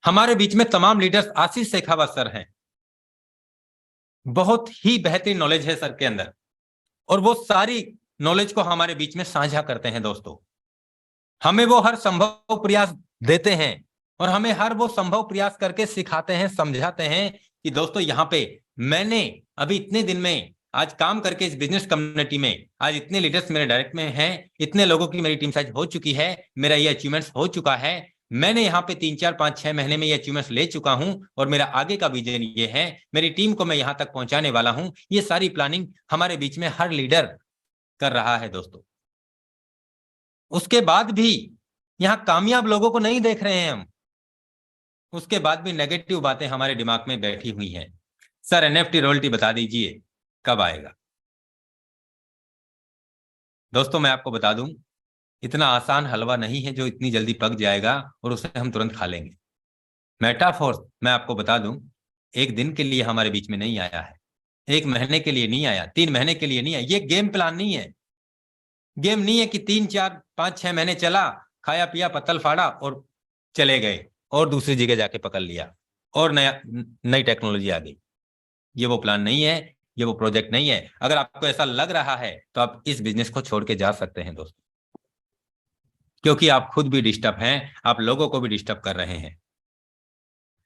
हमारे बीच में तमाम लीडर्स, आशीष शेखावत सर हैं, बहुत ही बेहतरीन नॉलेज है सर के अंदर, और वो सारी नॉलेज को हमारे बीच में साझा करते हैं दोस्तों। हमें वो हर संभव प्रयास देते हैं और हमें हर वो संभव प्रयास करके सिखाते हैं, समझाते हैं कि दोस्तों यहाँ पे मैंने अभी इतने दिन में आज काम करके इस बिजनेस कम्युनिटी में आज इतने लीडर्स मेरे डायरेक्ट में हैं, इतने लोगों की मेरी टीम साइज हो चुकी है, मेरा ये अचीवमेंट्स हो चुका है, मैंने यहाँ पे 3, 4, 5, 6 महीने में ये अचीवमेंट्स ले चुका हूं और मेरा आगे का विजन ये है, मेरी टीम को मैं यहाँ तक पहुंचाने वाला हूं। ये सारी प्लानिंग हमारे बीच में हर लीडर कर रहा है दोस्तों। उसके बाद भी यहाँ कामयाब लोगों को नहीं देख रहे हैं हम, उसके बाद भी नेगेटिव बातें हमारे दिमाग में बैठी हुई हैं। सर एनएफटी रॉयल्टी बता दीजिए कब आएगा। दोस्तों मैं आपको बता दूं, इतना आसान हलवा नहीं है जो इतनी जल्दी पक जाएगा और उसे हम तुरंत खा लेंगे। मेटाफोर्स मैं आपको बता दूं, एक दिन के लिए हमारे बीच में नहीं आया है, 1 महीने के लिए नहीं आया, 3 महीने के लिए नहीं आया। ये गेम प्लान नहीं है, गेम नहीं है कि 3, 4, 5, 6 महीने चला, खाया पिया पत्तल फाड़ा और चले गए और दूसरी जगह जाके पकड़ लिया और नई टेक्नोलॉजी आ गई। ये वो प्लान नहीं है, ये वो प्रोजेक्ट नहीं है। अगर आपको ऐसा लग रहा है तो आप इस बिजनेस को छोड़ के जा सकते हैं दोस्तों, क्योंकि आप खुद भी डिस्टर्ब हैं, आप लोगों को भी डिस्टर्ब कर रहे हैं।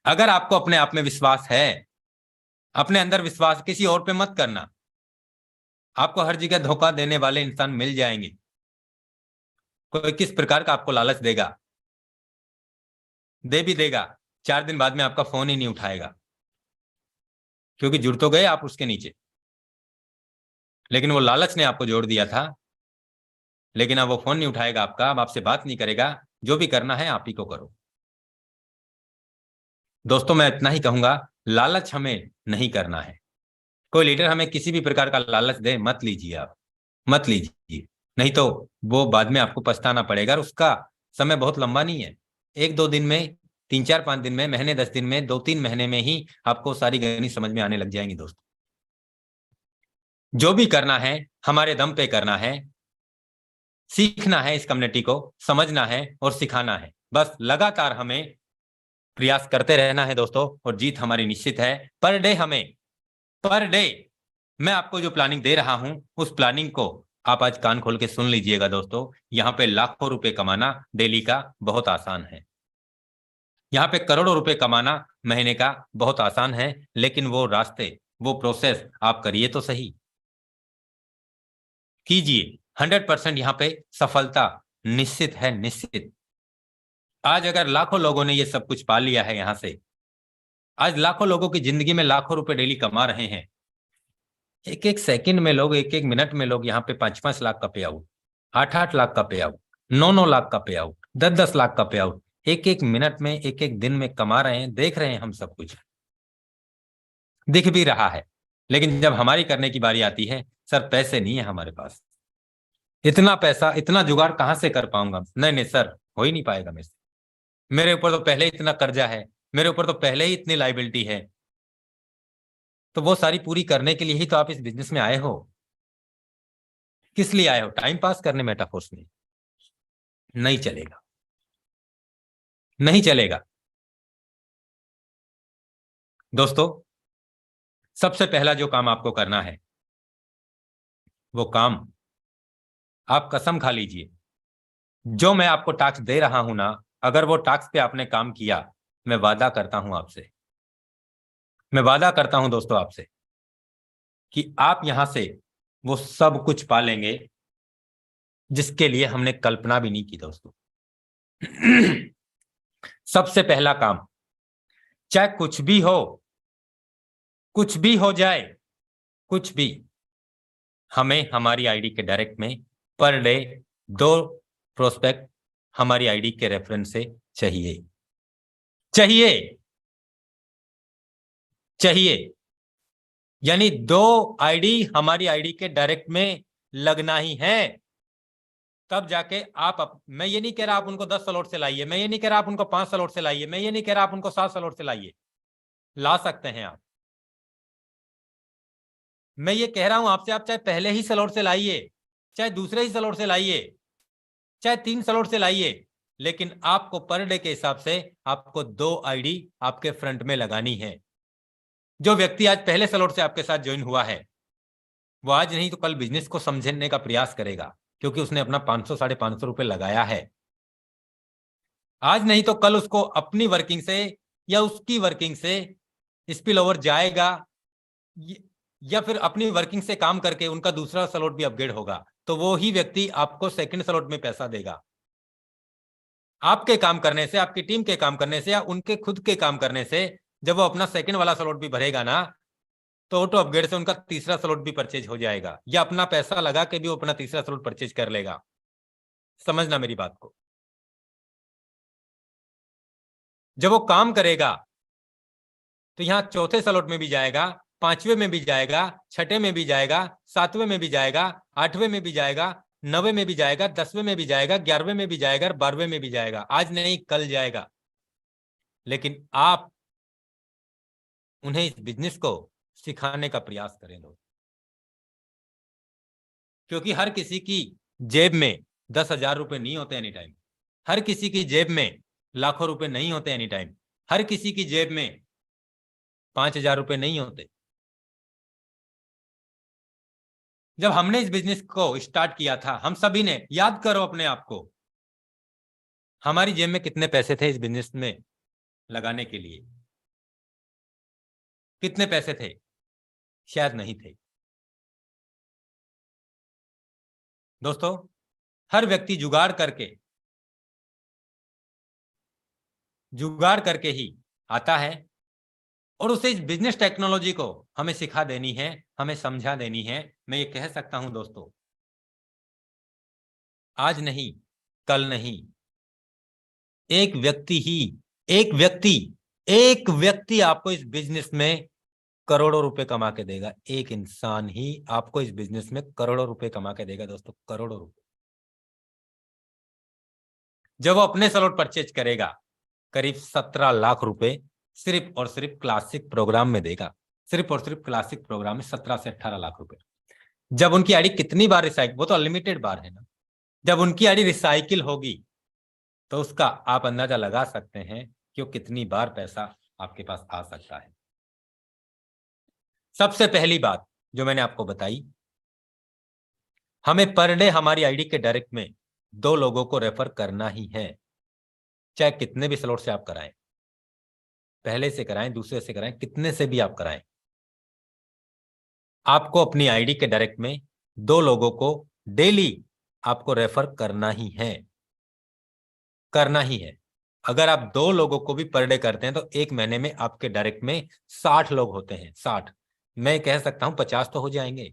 अगर आपको अपने आप में विश्वास है, अपने अंदर विश्वास, किसी और पे मत करना। आपको हर जगह धोखा देने वाले इंसान मिल जाएंगे। कोई किस प्रकार का आपको लालच देगा, दे भी देगा, 4 दिन बाद में आपका फोन ही नहीं उठाएगा, क्योंकि जुड़ तो गए आप उसके नीचे, लेकिन वो लालच ने आपको जोड़ दिया था। लेकिन अब वो फोन नहीं उठाएगा आपका, अब आपसे बात नहीं करेगा। जो भी करना है आप ही को करो। दोस्तों मैं इतना ही कहूंगा, लालच हमें नहीं करना है। कोई लीडर हमें किसी भी प्रकार का लालच दे, मत लीजिए, आप मत लीजिए, नहीं तो वो बाद में आपको पछताना पड़ेगा। और उसका समय बहुत लंबा नहीं है, 1-2 दिन में, 3, 4, 5 दिन में, महीने 10 दिन में, 2-3 महीने में ही आपको सारी गणित समझ में आने लग जाएंगी दोस्तों। जो भी करना है हमारे दम पे करना है, सीखना है, इस कम्युनिटी को समझना है और सिखाना है। बस लगातार हमें प्रयास करते रहना है दोस्तों, और जीत हमारी निश्चित है। पर डे मैं आपको जो प्लानिंग दे रहा हूं, उस प्लानिंग को आप आज कान खोल के सुन लीजिएगा दोस्तों। यहाँ पे लाखों रुपए कमाना डेली का बहुत आसान है, यहाँ पे करोड़ों रुपए कमाना महीने का बहुत आसान है, लेकिन वो रास्ते, वो प्रोसेस आप करिए तो सही, कीजिए। 100% यहाँ पे सफलता निश्चित है, निश्चित। आज अगर लाखों लोगों ने ये सब कुछ पा लिया है, यहां से आज लाखों लोगों की जिंदगी में लाखों रुपए डेली कमा रहे हैं। 1-1 सेकंड में लोग, 1-1 मिनट में लोग यहाँ पे 5-5 लाख का पे आउट, 8-8 लाख का पे आउट, 9-9 लाख का पे आउट, 10-10 लाख का पे आउट 1-1 मिनट में, 1-1 दिन में कमा रहे हैं। देख रहे हैं हम सब कुछ, दिख भी रहा है। लेकिन जब हमारी करने की बारी आती है, सर पैसे नहीं है हमारे पास, इतना पैसा, इतना जुगाड़ कहां से कर पाऊंगा, नहीं नहीं सर, हो ही नहीं पाएगा मेरे से, मेरे ऊपर तो पहले ही इतना कर्जा है, मेरे ऊपर तो पहले ही इतनी लाइबिलिटी है। तो वो सारी पूरी करने के लिए ही तो आप इस बिजनेस में आए हो। किस लिए आए हो? टाइम पास करने मेटाफोर्स में? नहीं चलेगा, नहीं चलेगा दोस्तों। सबसे पहला जो काम आपको करना है, वो काम, आप कसम खा लीजिए, जो मैं आपको टास्क दे रहा हूं ना, अगर वो टास्क पे आपने काम किया, मैं वादा करता हूं आपसे, मैं वादा करता हूं दोस्तों आपसे, कि आप यहां से वो सब कुछ पा लेंगे जिसके लिए हमने कल्पना भी नहीं की दोस्तों। सबसे पहला काम, चाहे कुछ भी हो, कुछ भी हो जाए, कुछ भी, हमें हमारी आईडी के डायरेक्ट में पर डे 2 प्रोस्पेक्ट हमारी आईडी के रेफरेंस से चाहिए यानी 2 आईडी हमारी आईडी के डायरेक्ट में लगना ही है। तब जाके मैं ये नहीं कह रहा आप उनको 10 स्लॉट से लाइए, मैं ये नहीं कह रहा आप उनको 5 स्लॉट से लाइए, मैं ये नहीं कह रहा आप उनको 7 स्लॉट से लाइए, ला सकते हैं आप। मैं ये कह रहा हूं आपसे, आप चाहे पहले ही स्लॉट से लाइए, चाहे दूसरे ही स्लॉट से लाइए, चाहे 3 स्लॉट से लाइए, लेकिन आपको पर डे के हिसाब से आपको 2 आईडी आपके फ्रंट में लगानी है। जो व्यक्ति आज पहले स्लॉट से आपके साथ ज्वाइन हुआ है, वो आज नहीं तो कल बिजनेस को समझने का प्रयास करेगा, क्योंकि उसने अपना 500 550 रुपए लगाया है। आज नहीं तो कल उसको अपनी वर्किंग से या उसकी वर्किंग से स्पिल ओवर जाएगा, या फिर अपनी वर्किंग से काम करके उनका दूसरा स्लॉट भी अपग्रेड होगा, तो वो ही व्यक्ति आपको सेकंड स्लॉट में पैसा देगा। आपके काम करने से, आपकी टीम के काम करने से या उनके खुद के काम करने से जब वो अपना सेकंड वाला स्लॉट भी भरेगा ना, तो ऑटो अपग्रेड से उनका तीसरा स्लॉट भी परचेज हो जाएगा, या अपना पैसा लगा के भी वो अपना तीसरा स्लॉट परचेज कर लेगा। समझना मेरी बात को। जब वो काम करेगा तो यहां चौथे स्लॉट में भी जाएगा, 5वें में भी जाएगा, 6ठे में भी जाएगा, 7वें में भी जाएगा, 8वें में भी जाएगा, 9वें में भी जाएगा, 10वें में भी जाएगा, 11वें में भी जाएगा, 12वें में भी जाएगा। आज नहीं कल जाएगा। लेकिन आप उन्हें इस बिजनेस को सिखाने का प्रयास करें लोग, क्योंकि हर किसी की जेब में 10,000 रुपए नहीं होते एनी टाइम, हर किसी की जेब में लाखों रुपए नहीं होते एनी टाइम, हर किसी की जेब में 5,000 रुपए नहीं होते। जब हमने इस बिजनेस को स्टार्ट किया था, हम सभी ने, याद करो अपने आप को, हमारी जेब में कितने पैसे थे इस बिजनेस में लगाने के लिए? कितने पैसे थे? शायद नहीं थे। दोस्तों, हर व्यक्ति जुगाड़ करके ही आता है, और उसे इस बिजनेस टेक्नोलॉजी को हमें सिखा देनी है, हमें समझा देनी है। मैं ये कह सकता हूं दोस्तों, आज नहीं कल नहीं, एक व्यक्ति आपको इस बिजनेस में करोड़ों रुपए कमा के देगा। एक इंसान ही आपको इस बिजनेस में करोड़ों रुपए कमा के देगा दोस्तों, करोड़ों रुपए। जब वो अपने स्लॉट परचेज करेगा, करीब 17 लाख रुपए सिर्फ और सिर्फ क्लासिक प्रोग्राम में देगा। सिर्फ और सिर्फ क्लासिक प्रोग्राम में 17 से 18 लाख रुपए। जब उनकी आईडी कितनी बार रिसाइकिल, वो तो अनलिमिटेड बार है ना, जब उनकी आईडी रिसाइकिल होगी तो उसका आप अंदाजा लगा सकते हैं कि वो कितनी बार पैसा आपके पास आ सकता है। सबसे पहली बात जो मैंने आपको बताई, हमें पर डे हमारी आईडी के डायरेक्ट में 2 लोगों को रेफर करना ही है, चाहे कितने भी स्लॉट से आप कराएं, पहले से कराएं, दूसरे से कराएं, कितने से भी आप कराएं, आपको अपनी आईडी के डायरेक्ट में 2 लोगों को डेली आपको रेफर करना ही है, करना ही है। अगर आप 2 लोगों को भी पर डे करते हैं तो एक महीने में आपके डायरेक्ट में 60 लोग होते हैं। 60, मैं कह सकता हूं 50 तो हो जाएंगे,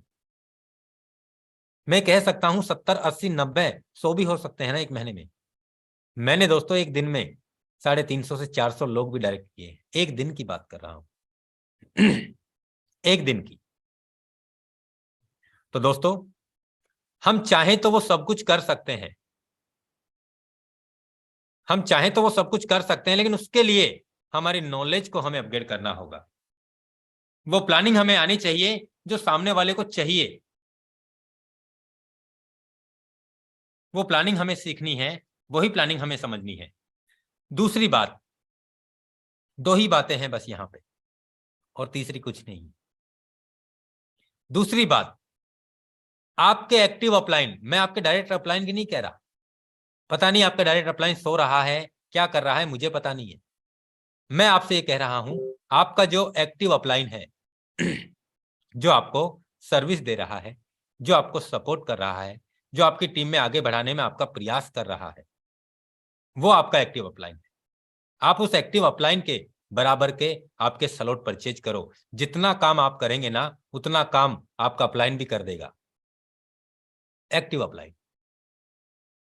मैं कह सकता हूं 70, 80, 90, 100 भी हो सकते हैं ना एक महीने में। मैंने दोस्तों एक दिन में 350 से 400 लोग भी डायरेक्ट किए, एक दिन की बात कर रहा हूं एक दिन की। तो दोस्तों, हम चाहें तो वो सब कुछ कर सकते हैं, हम चाहें तो वो सब कुछ कर सकते हैं, लेकिन उसके लिए हमारी नॉलेज को हमें अपग्रेड करना होगा। वो प्लानिंग हमें आनी चाहिए जो सामने वाले को चाहिए, वो प्लानिंग हमें सीखनी है, वही प्लानिंग हमें समझनी है। दूसरी बात, 2 ही बातें हैं बस यहां पे, और तीसरी कुछ नहीं। दूसरी बात, आपके एक्टिव अपलाइन, मैं आपके डायरेक्ट अपलाइन की नहीं कह रहा, पता नहीं आपका डायरेक्ट अपलाइन सो रहा है, क्या कर रहा है, मुझे पता नहीं है। मैं आपसे ये कह रहा हूं, आपका जो एक्टिव अपलाइन है जो आपको सर्विस दे रहा है, जो आपको सपोर्ट कर रहा है, जो आपकी टीम में आगे बढ़ाने में आपका प्रयास कर रहा है, वो आपका एक्टिव अपलाइन है। आप उस एक्टिव अपलाइन के बराबर के आपके स्लॉट परचेज करो। जितना काम आप करेंगे ना, उतना काम आपका अपलाइन भी कर देगा। Active upline.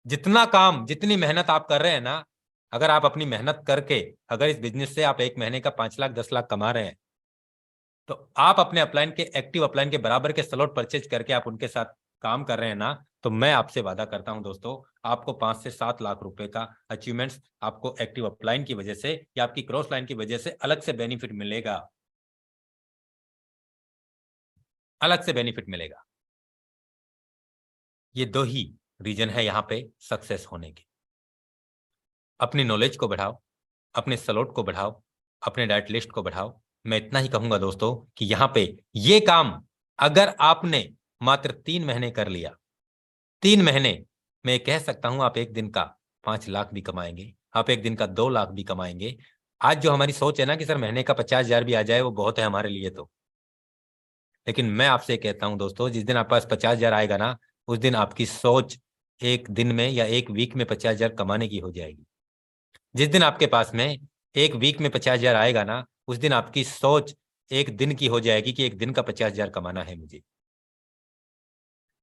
जितना काम, जितनी मेहनत आप कर रहे हैं ना, अगर आप अपनी मेहनत करके अगर इस बिजनेस से आप 1 महीने का 5 लाख 10 लाख कमा रहे हैं, तो आप अपने अपलाइन के, एक्टिव अपलाइन के बराबर के स्लॉट परचेज करके आप उनके साथ काम कर रहे हैं ना, तो मैं आपसे वादा करता हूं दोस्तों, आपको 5 से 7 लाख रुपए का अचीवमेंट्स आपको एक्टिव अपलाइन की वजह से या आपकी क्रॉस लाइन की वजह से अलग से बेनिफिट मिलेगा, अलग से बेनिफिट मिलेगा। ये 2 ही रीजन है यहां पे सक्सेस होने के। अपनी नॉलेज को बढ़ाओ, अपने स्लॉट को बढ़ाओ, अपने डाइट लिस्ट को बढ़ाओ। मैं इतना ही कहूंगा दोस्तों कि यहां पे ये काम अगर आपने मात्र 3 महीने कर लिया, 3 महीने मैं कह सकता हूं आप एक दिन का 5 लाख भी कमाएंगे, आप एक दिन का 2 लाख भी कमाएंगे। आज जो हमारी सोच है ना कि सर महीने का 50,000 भी आ जाए वो बहुत है हमारे लिए, तो लेकिन मैं आपसे कहता हूं दोस्तों, जिस दिन आपके पास 50,000 आएगा ना, उस दिन आपकी सोच एक दिन में या एक वीक में 50,000 कमाने की हो जाएगी। जिस दिन आपके पास में एक वीक में 50,000 आएगा ना, उस दिन आपकी सोच एक दिन की हो जाएगी कि एक दिन का 50,000 कमाना है मुझे।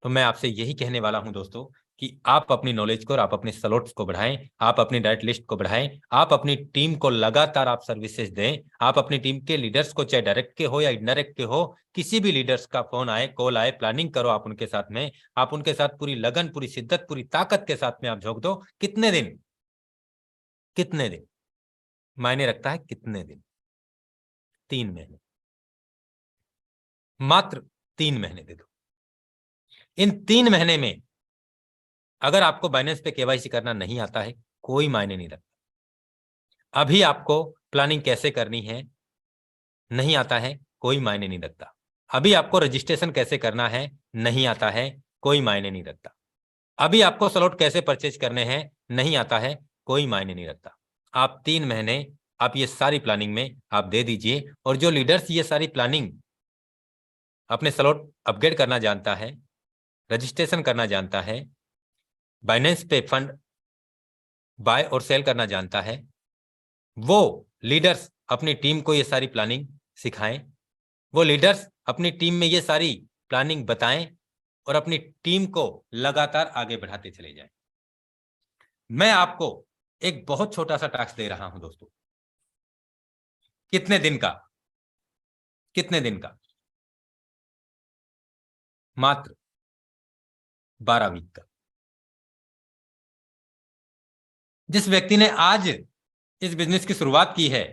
तो मैं आपसे यही कहने वाला हूं दोस्तों कि आप अपनी नॉलेज को और आप अपने स्लॉट्स को बढ़ाएं, आप अपनी डाइट लिस्ट को बढ़ाएं, आप अपनी टीम को लगातार आप सर्विसेज दें, आप अपनी टीम के लीडर्स को, चाहे डायरेक्ट के हो या इनडायरेक्ट के हो, किसी भी लीडर्स का फोन आए, कॉल आए, प्लानिंग करो आप उनके साथ में, आप उनके साथ पूरी लगन, पूरी शिद्दत, पूरी ताकत के साथ में आप झोंक दो। कितने दिन, कितने दिन मायने रखता है, कितने दिन? 3 महीने, मात्र 3 महीने दे दो। इन 3 महीने में अगर आपको बाइनेंस पे केवाईसी करना नहीं आता है, कोई मायने नहीं रखता। अभी आपको प्लानिंग कैसे करनी है नहीं आता है, कोई मायने नहीं रखता। अभी आपको रजिस्ट्रेशन कैसे करना है नहीं आता है, कोई मायने नहीं रखता। अभी आपको स्लॉट कैसे परचेज करने हैं नहीं आता है, कोई मायने नहीं रखता। आप 3 महीने आप ये सारी प्लानिंग में आप दे दीजिए, और जो लीडर्स ये सारी प्लानिंग अपने स्लॉट अपग्रेड करना जानता है, रजिस्ट्रेशन करना जानता है, बाइनेंस पे फंड बाय और सेल करना जानता है, वो लीडर्स अपनी टीम को ये सारी प्लानिंग सिखाएं, वो लीडर्स अपनी टीम में ये सारी प्लानिंग बताएं और अपनी टीम को लगातार आगे बढ़ाते चले जाएं। मैं आपको एक बहुत छोटा सा टास्क दे रहा हूं दोस्तों। कितने दिन का? कितने दिन का? मात्र 12 वीक का। जिस व्यक्ति ने आज इस बिजनेस की शुरुआत की है,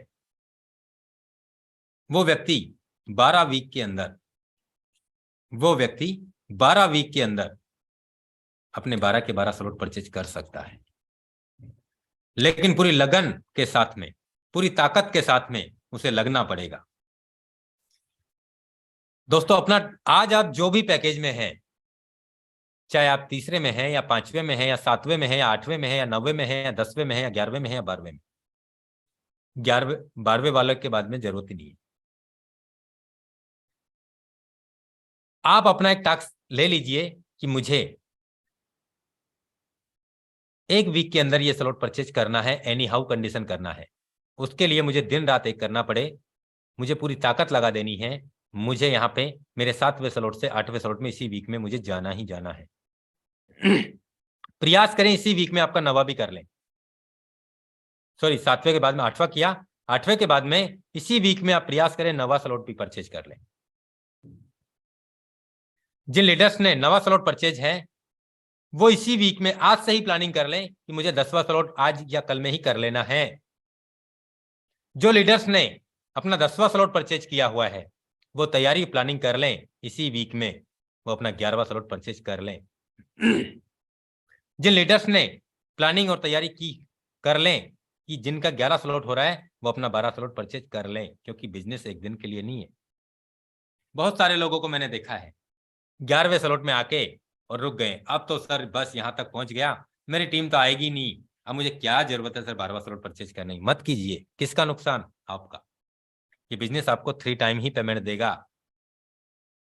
वो व्यक्ति 12 वीक के अंदर, वो व्यक्ति 12 वीक के अंदर अपने 12 के 12 स्लॉट परचेज कर सकता है, लेकिन पूरी लगन के साथ में, पूरी ताकत के साथ में उसे लगना पड़ेगा दोस्तों। अपना आज आप जो भी पैकेज में है, चाहे आप तीसरे में हैं या 5वें में हैं या 7वें में हैं या 8वें में हैं या 9वें में हैं या 10वें में हैं या 11वें में हैं या 12वें में, 11वें 12वें वाले के बाद में जरूरत ही नहीं है। आप अपना एक टास्क ले लीजिए कि मुझे 1 वीक के अंदर ये स्लॉट परचेज करना है, एनी हाउ कंडीशन करना है। उसके लिए मुझे दिन रात एक करना पड़े, मुझे पूरी ताकत लगा देनी है, मुझे यहाँ पे मेरे 7वें स्लॉट से 8वें स्लॉट में इसी वीक में मुझे जाना ही जाना है। प्रयास करें इसी वीक में आपका 9वां भी कर लें, सॉरी 7वें के बाद में 8वां किया, 8वें के बाद में इसी वीक में आप प्रयास करें 9वां स्लॉट भी परचेज कर लें। जिन लीडर्स ने 9वां स्लॉट परचेज है, वो इसी वीक में आज से ही प्लानिंग कर लें कि मुझे 10वां स्लॉट आज या कल में ही कर लेना है। जो लीडर्स ने अपना 10वां स्लॉट परचेज किया हुआ है, वो तैयारी प्लानिंग कर लें इसी वीक में, वो अपना 11वां स्लॉट परचेज कर लें। जिन लीडर्स ने प्लानिंग और तैयारी की, कर लें कि जिनका 11 स्लॉट हो रहा है वो अपना 12 स्लॉट परचेज कर लें, क्योंकि बिजनेस एक दिन के लिए नहीं है। बहुत सारे लोगों को मैंने देखा है 11वें स्लॉट में आके और रुक गए, अब तो सर बस यहाँ तक पहुंच गया, मेरी टीम तो आएगी नहीं, अब मुझे क्या जरूरत है सर 12वां स्लॉट परचेज करने की। मत कीजिए, किसका नुकसान? आपका। ये बिजनेस आपको 3 टाइम ही पेमेंट देगा,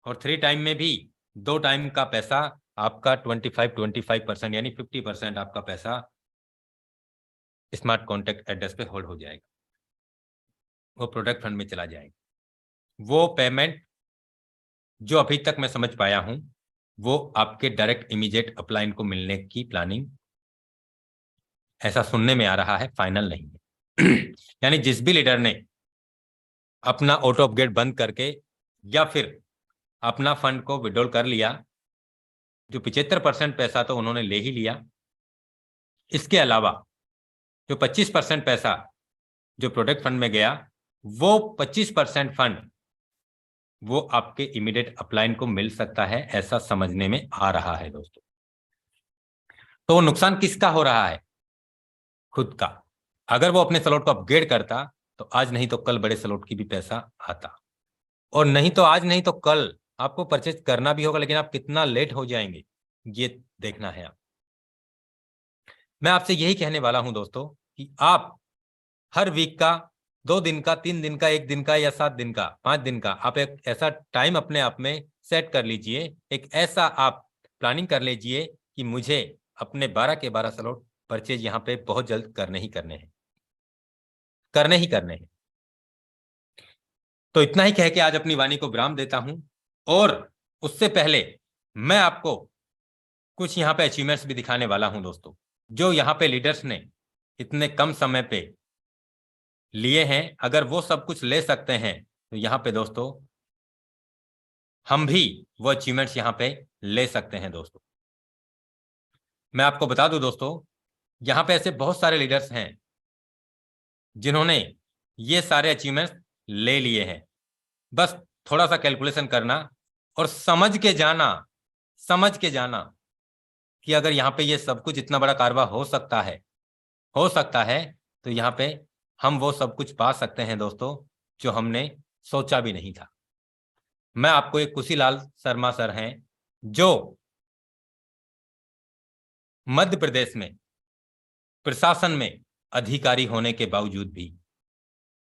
और 3 टाइम में भी 2 टाइम का पैसा आपका 25% यानी 50% आपका पैसा स्मार्ट कॉन्टैक्ट एड्रेस पे होल्ड हो जाएगा, वो प्रोडक्ट फंड में चला जाएगा। वो पेमेंट जो अभी तक मैं समझ पाया हूं, वो आपके डायरेक्ट इमीडिएट अपलाइन को मिलने की प्लानिंग, ऐसा सुनने में आ रहा है, फाइनल नहीं है। यानी जिस भी लीडर ने अपना ऑटो अपग्रेड बंद करके या फिर अपना फंड को विड्रॉल कर लिया, जो 75% पैसा तो उन्होंने ले ही लिया, इसके अलावा जो 25% पैसा जो प्रोडक्ट फंड में गया, वो 25% फंड वो आपके इमीडिएट अपलाइन को मिल सकता है, ऐसा समझने में आ रहा है दोस्तों। तो नुकसान किसका हो रहा है? खुद का। अगर वो अपने स्लॉट को अपग्रेड करता तो आज नहीं तो कल बड़े स्लॉट की भी पैसा आता, और नहीं तो आज नहीं तो कल आपको परचेज करना भी होगा, लेकिन आप कितना लेट हो जाएंगे ये देखना है। आप, मैं आपसे यही कहने वाला हूं दोस्तों कि आप हर वीक का, 2 दिन का, 3 दिन का, 1 दिन का या 7 दिन का, 5 दिन का, आप एक ऐसा टाइम अपने आप में सेट कर लीजिए, एक ऐसा आप प्लानिंग कर लीजिए कि मुझे अपने 12 के 12 स्लॉट परचेज यहाँ पे बहुत जल्द करने ही करने हैं, करने ही करने हैं। तो इतना ही कह के आज अपनी वाणी को विराम देता हूं, और उससे पहले मैं आपको कुछ यहाँ पे अचीवमेंट्स भी दिखाने वाला हूं दोस्तों, जो यहाँ पे लीडर्स ने इतने कम समय पे लिए हैं। अगर वो सब कुछ ले सकते हैं तो यहाँ पे दोस्तों हम भी वो अचीवमेंट्स यहाँ पे ले सकते हैं दोस्तों। मैं आपको बता दूं दोस्तों, यहाँ पे ऐसे बहुत सारे लीडर्स हैं जिन्होंने ये सारे अचीवमेंट्स ले लिए हैं। बस थोड़ा सा कैलकुलेशन करना और समझ के जाना कि अगर यहाँ पे ये सब कुछ इतना बड़ा कारवा हो सकता है, तो यहाँ पे हम वो सब कुछ पा सकते हैं दोस्तों जो हमने सोचा भी नहीं था। मैं आपको एक कुशीलाल शर्मा सर हैं, जो मध्य प्रदेश में प्रशासन में अधिकारी होने के बावजूद भी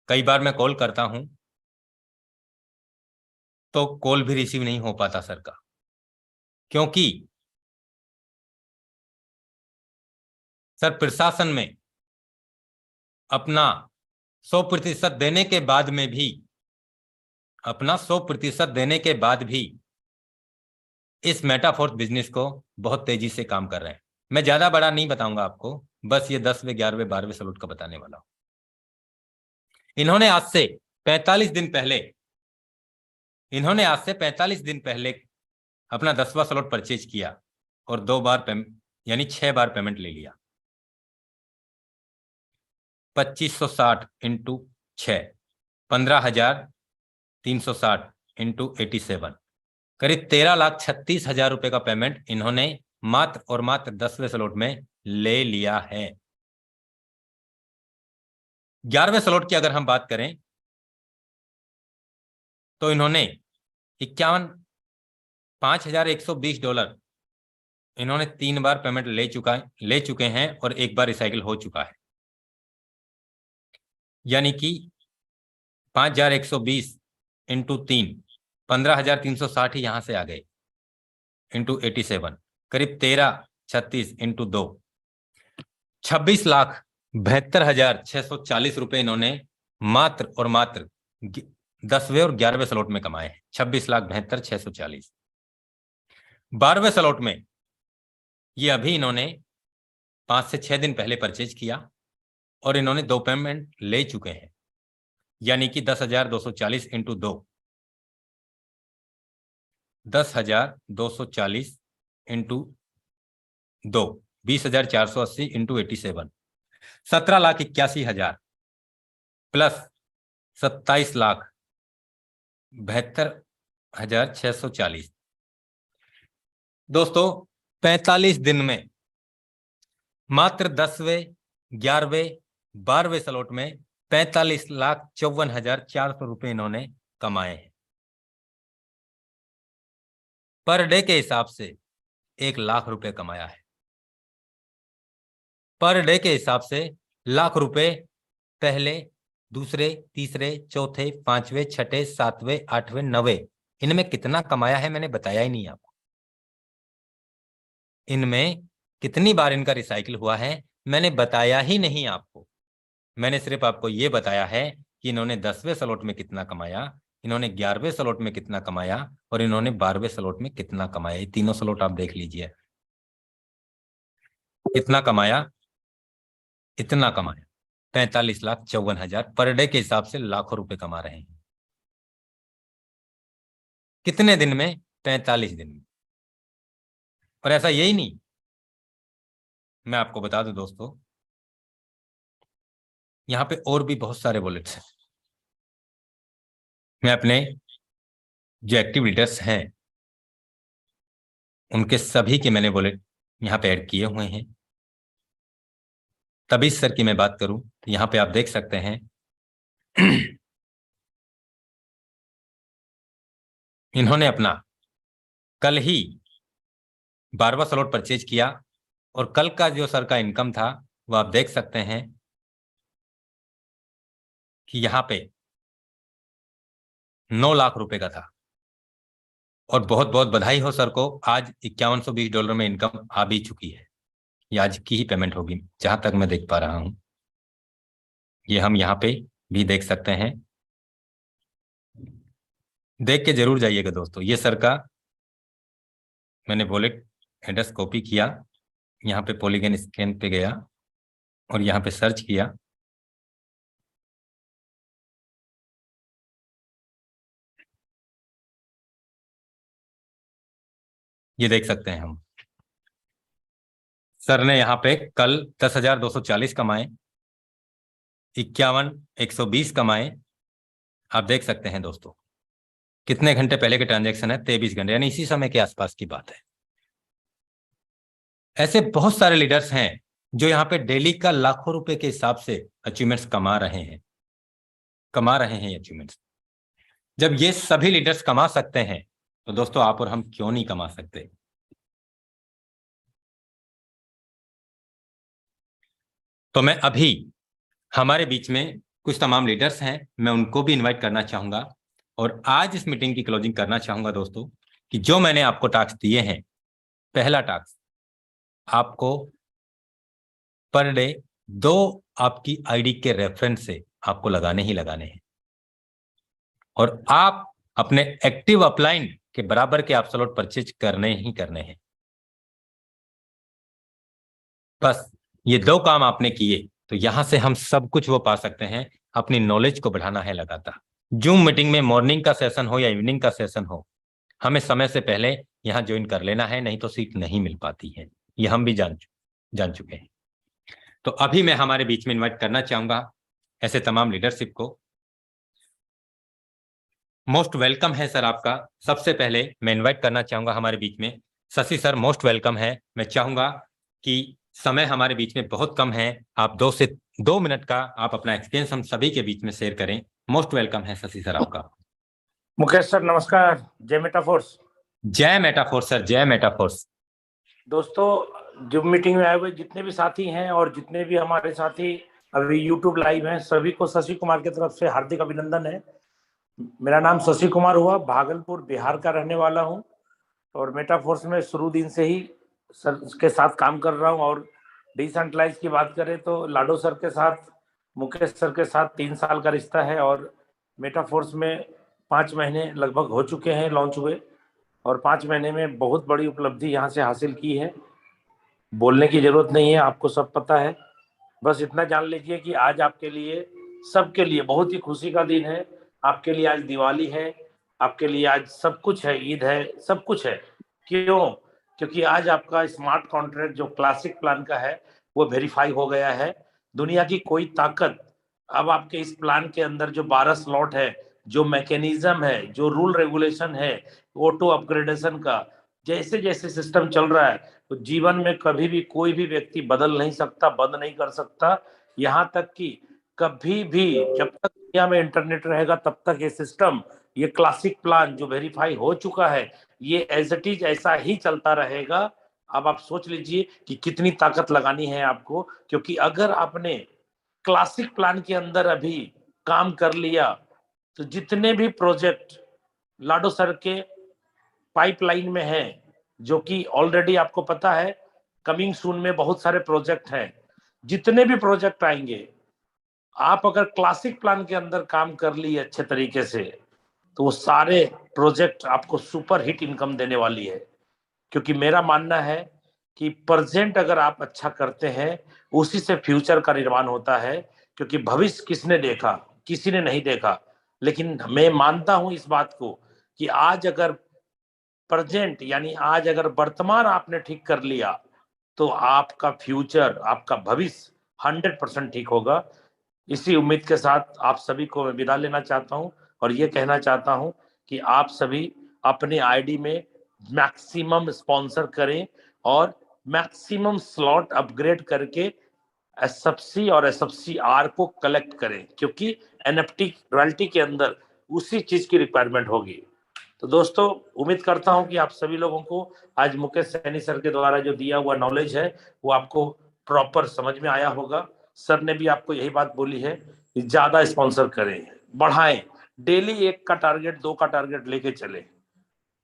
कई बार मैं कॉल करता हूं तो कॉल भी रिसीव नहीं हो पाता सर का, क्योंकि सर प्रशासन में अपना 100% देने के बाद में भी, अपना 100% देने के बाद भी इस मेटाफोर्स बिजनेस को बहुत तेजी से काम कर रहे हैं। मैं ज्यादा बड़ा नहीं बताऊंगा आपको, बस ये 10वें 11वें 12वें सलूट का बताने वाला हूं। इन्होंने आज से 45 दिन पहले अपना 10वां स्लॉट परचेज किया और 2 बार यानी 6 बार पेमेंट ले लिया। 2560 इंटू 6, 15,360 इंटू 87, करीब 13,36,000 रुपए का पेमेंट इन्होंने मात्र और मात्र 10वें स्लॉट में ले लिया है। 11वें स्लॉट की अगर हम बात करें तो इन्होंने $5,120 इन्होंने 3 बार पेमेंट ले चुके हैं और 1 बार रिसाइकिल हो चुका है, यानी कि 5,120 इंटू 3, 15,360 ही यहां से आ गए, इंटू 87, करीब 13,36 इंटू 2, 26,72,640 रुपए इन्होंने मात्र और मात्र 10वें और 11वें स्लॉट में कमाए हैं। 26,72,640। 12वें स्लॉट में ये अभी इन्होंने 5 से 6 दिन पहले परचेज किया और इन्होंने 2 पेमेंट ले चुके हैं, यानी कि 10,240 इंटू 2, 10,240 इंटू 2, 20,480 इंटू 87, 17,81,000 प्लस 27,72,640। दोस्तों 45 दिन में मात्र 10वें 11वें 12वें स्लॉट में 45,54,400 रुपए इन्होंने कमाए हैं। पर डे के हिसाब से 1 लाख रुपए कमाया है। पर डे के हिसाब से लाख रुपए पहले, दूसरे, तीसरे, चौथे, 5वें, 6ठे, 7वें, 8वें, 9वें, इनमें कितना कमाया है मैंने बताया ही नहीं आपको। इनमें कितनी बार इनका रिसाइकिल हुआ है मैंने बताया ही नहीं आपको। मैंने सिर्फ आपको यह बताया है कि इन्होंने 10वें स्लॉट में कितना कमाया, इन्होंने 11वें स्लॉट में कितना कमाया और इन्होंने 12वें स्लॉट में कितना कमाया। ये तीनों स्लॉट आप देख लीजिए, कितना कमाया, इतना कमाया, 45,54,000 पर डे के हिसाब से लाखों रुपए कमा रहे हैं। कितने दिन में? 45 दिन में। और ऐसा यही नहीं, मैं आपको बता दूं दोस्तों, यहां पे और भी बहुत सारे वॉलेट्स हैं। मैं अपने जो एक्टिव लीडर्स हैं उनके सभी के मैंने वॉलेट यहां पे ऐड किए हुए हैं। तभी सर की मैं बात करूं तो यहां पे आप देख सकते हैं इन्होंने अपना कल ही 12वां स्लॉट परचेज किया और कल का जो सर का इनकम था वो आप देख सकते हैं कि यहां पे 9 लाख रुपए का था। और बहुत बहुत बधाई हो सर को, आज $5120 में इनकम आ भी चुकी है। ये आज की ही पेमेंट होगी जहां तक मैं देख पा रहा हूं। ये हम यहाँ पे भी देख सकते हैं, देख के जरूर जाइएगा दोस्तों। ये सर का मैंने वॉलेट एड्रेस कॉपी किया, यहाँ पे पॉलीगन स्कैन पे गया और यहाँ पे सर्च किया। ये देख सकते हैं हम, सर ने यहाँ पे कल 10,240 कमाए, 51,120 कमाए। आप देख सकते हैं दोस्तों, कितने घंटे पहले के ट्रांजैक्शन है? 23 घंटे, यानी इसी समय के आसपास की बात है। ऐसे बहुत सारे लीडर्स हैं जो यहाँ पे डेली का लाखों रुपए के हिसाब से अचीवमेंट्स कमा रहे हैं अचीवमेंट्स। जब ये सभी लीडर्स कमा सकते हैं तो दोस्तों आप और हम क्यों नहीं कमा सकते? तो मैं अभी हमारे बीच में कुछ तमाम लीडर्स हैं, मैं उनको भी इनवाइट करना चाहूंगा और आज इस मीटिंग की क्लोजिंग करना चाहूंगा दोस्तों कि जो मैंने आपको टास्क दिए हैं, पहला टास्क आपको पर डे 2 आपकी आईडी के रेफरेंस से आपको लगाने ही लगाने हैं और आप अपने एक्टिव अपलाइन के बराबर के आप स्लॉट परचेज करने ही करने हैं। बस ये 2 काम आपने किए तो यहां से हम सब कुछ वो पा सकते हैं। अपनी नॉलेज को बढ़ाना है लगातार। जूम मीटिंग में मॉर्निंग का सेशन हो या इवनिंग का सेशन हो, हमें समय से पहले यहां ज्वाइन कर लेना है, नहीं तो सीट नहीं मिल पाती है। ये हम भी जान चुके हैं। तो अभी मैं हमारे बीच में इनवाइट करना चाहूंगा ऐसे तमाम लीडरशिप को। मोस्ट वेलकम है सर आपका। सबसे पहले मैं इनवाइट करना चाहूंगा हमारे बीच में शशि सर, मोस्ट वेलकम है। मैं चाहूंगा कि समय हमारे बीच में बहुत कम है, आप 2 से 2 मिनट का आप अपना एक्सपीरियंस हम सभी के बीच में शेयर करें। मोस्ट वेलकम है शशि सर आपका। मुकेश सर नमस्कार। जय मेटाफोर्स। जय मेटाफोर्स सर, जय मेटाफोर्स। दोस्तों जूम मीटिंग में आए हुए जितने भी साथी हैं और जितने भी हमारे साथी अभी यूट्यूब लाइव हैं, सभी को शशि कुमार की तरफ से हार्दिक अभिनंदन है। मेरा नाम शशि कुमार हुआ, भागलपुर बिहार का रहने वाला हूं और मेटाफोर्स में शुरू दिन से ही सर के साथ काम कर रहा हूं। और डिसेंट्रलाइज की बात करें तो लाडो सर के साथ, मुकेश सर के साथ 3 साल का रिश्ता है और मेटाफोर्स में 5 महीने लगभग हो चुके हैं लॉन्च हुए और 5 महीने में बहुत बड़ी उपलब्धि यहाँ से हासिल की है। बोलने की जरूरत नहीं है, आपको सब पता है। बस इतना जान लीजिए कि आज आपके लिए, सबके लिए बहुत ही खुशी का दिन है। आपके लिए आज दिवाली है, आपके लिए आज सब कुछ है, ईद है, सब कुछ है। क्यों? क्योंकि आज आपका स्मार्ट कॉन्ट्रैक्ट जो क्लासिक प्लान का है वो वेरीफाई हो गया है। दुनिया की कोई ताकत अब आपके इस प्लान के अंदर जो 12 स्लॉट है, जो मैकेनिज्म है, जो रूल रेगुलेशन है, ऑटो अपग्रेडेशन का, जैसे जैसे सिस्टम चल रहा है, तो जीवन में कभी भी कोई भी व्यक्ति बदल नहीं सकता, बंद नहीं कर सकता। यहाँ तक कि कभी भी जब तक दुनिया में इंटरनेट रहेगा तब तक ये सिस्टम, ये क्लासिक प्लान जो वेरीफाई हो चुका है, ये एज इट इज ऐसा ही चलता रहेगा। अब आप सोच लीजिए कि कितनी ताकत लगानी है आपको, क्योंकि अगर आपने क्लासिक प्लान के अंदर अभी काम कर लिया तो जितने भी प्रोजेक्ट लाडो सर के पाइपलाइन में है, जो कि ऑलरेडी आपको पता है कमिंग सून में बहुत सारे प्रोजेक्ट हैं, जितने भी प्रोजेक्ट आएंगे, आप अगर क्लासिक प्लान के अंदर काम कर लिए अच्छे तरीके से तो वो सारे प्रोजेक्ट आपको सुपर हिट इनकम देने वाली है। क्योंकि मेरा मानना है कि प्रेजेंट अगर आप अच्छा करते हैं, उसी से फ्यूचर का निर्माण होता है। क्योंकि भविष्य किसने देखा? किसी ने नहीं देखा। लेकिन मैं मानता हूं इस बात को कि आज अगर प्रेजेंट यानी आज अगर वर्तमान आपने ठीक कर लिया, तो आपका फ्यूचर, आपका भविष्य 100% ठीक होगा। इसी उम्मीद के साथ आप सभी को मैं विदा लेना चाहता हूं और ये कहना चाहता हूं कि आप सभी अपने आईडी में मैक्सिमम स्पॉन्सर करें और मैक्सिमम स्लॉट अपग्रेड करके एसएफसी और एसएफसी आर को कलेक्ट करें, क्योंकि एनएफटी रॉयल्टी के अंदर उसी चीज की रिक्वायरमेंट होगी। तो दोस्तों, उम्मीद करता हूं कि आप सभी लोगों को आज मुकेश सैनी सर के द्वारा जो दिया हुआ नॉलेज है वो आपको प्रॉपर समझ में आया होगा। सर ने भी आपको यही बात बोली है कि ज्यादा स्पॉन्सर करें, बढ़ाएं, डेली 1 का टारगेट 2 का टारगेट लेके चले।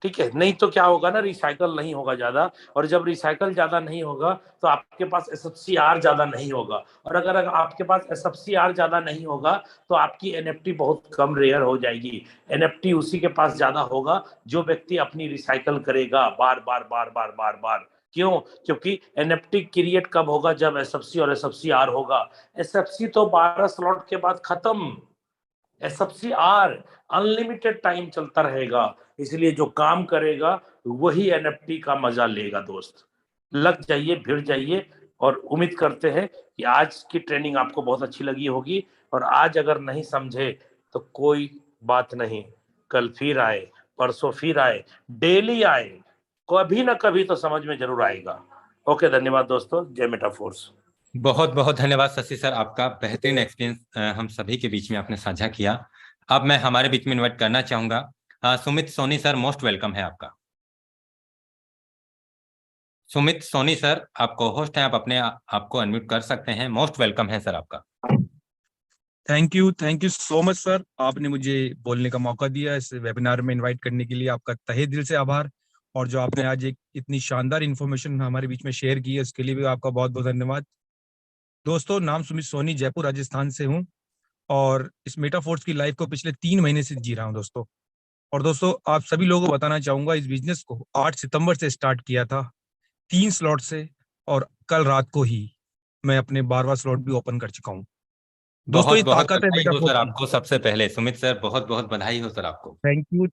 ठीक है, नहीं तो क्या होगा ना, रिसाइकल नहीं होगा ज्यादा, और जब रिसाइकल ज्यादा नहीं होगा तो आपके पास एसएफसीआर ज्यादा नहीं होगा, और अगर आपके पास एसएफसीआर ज्यादा नहीं होगा तो आपकी एनएफटी बहुत कम रेयर हो जाएगी। एनएफटी उसी के पास ज्यादा होगा जो व्यक्ति अपनी रिसाइकल करेगा बार बार बार बार बार बार। क्यों? क्योंकि एनएफटी क्रिएट कब होगा? जब एसएफसी और एसएफसीआर होगा। एसएफसी तो 12 स्लॉट के बाद खत्म, एसएफसीआर अनलिमिटेड टाइम चलता रहेगा। इसलिए जो काम करेगा वही एनएफटी का मजा लेगा। दोस्त, लग जाइए, भिड़ जाइए, और उम्मीद करते हैं कि आज की ट्रेनिंग आपको बहुत अच्छी लगी होगी। और आज अगर नहीं समझे तो कोई बात नहीं, कल फिर आए, परसों फिर आए, डेली आए, कभी ना कभी तो समझ में जरूर आएगा। ओके, धन्यवाद दोस्तों। जय मेटाफोर्स। बहुत बहुत धन्यवाद शशि सर, आपका बेहतरीन एक्सपीरियंस हम सभी के बीच में आपने साझा किया। अब मैं हमारे बीच में इनवाइट करना चाहूंगा Sumit Soni sir, most welcome है आपका। सुमित सोनी सर, आपको होस्ट हैं, आप अपने आपको अनम्यूट कर सकते हैं। मोस्ट वेलकम है सर आपका। Thank you so much sir, आपने मुझे बोलने का मौका दिया, इस वेबिनार में इनवाइट करने के लिए आपका तहे दिल से आभार। और जो आपने आज एक इतनी शानदार इन्फॉर्मेशन हमारे बीच में शेयर की है, उसके लिए भी आपका बहुत बहुत धन्यवाद। दोस्तों, नाम सुमित सोनी, जयपुर राजस्थान से हूँ, और इस मेटाफोर्स की लाइफ को पिछले 3 महीने से जी रहा हूँ दोस्तों। और दोस्तों, आप सभी लोगों को बताना चाहूंगा, इस बिजनेस को 8 सितंबर से स्टार्ट किया था, 3 स्लॉट से, और कल रात को ही मैं अपने 12वां स्लॉट भी ओपन कर चुका हूँ। दोस्तों, बहुत ये बहुत ताकत है बधाई हो मेटाफोर्स सर की। आपको। सबसे पहले सुमित सर, बहुत बहुत बधाई हो सर आपको।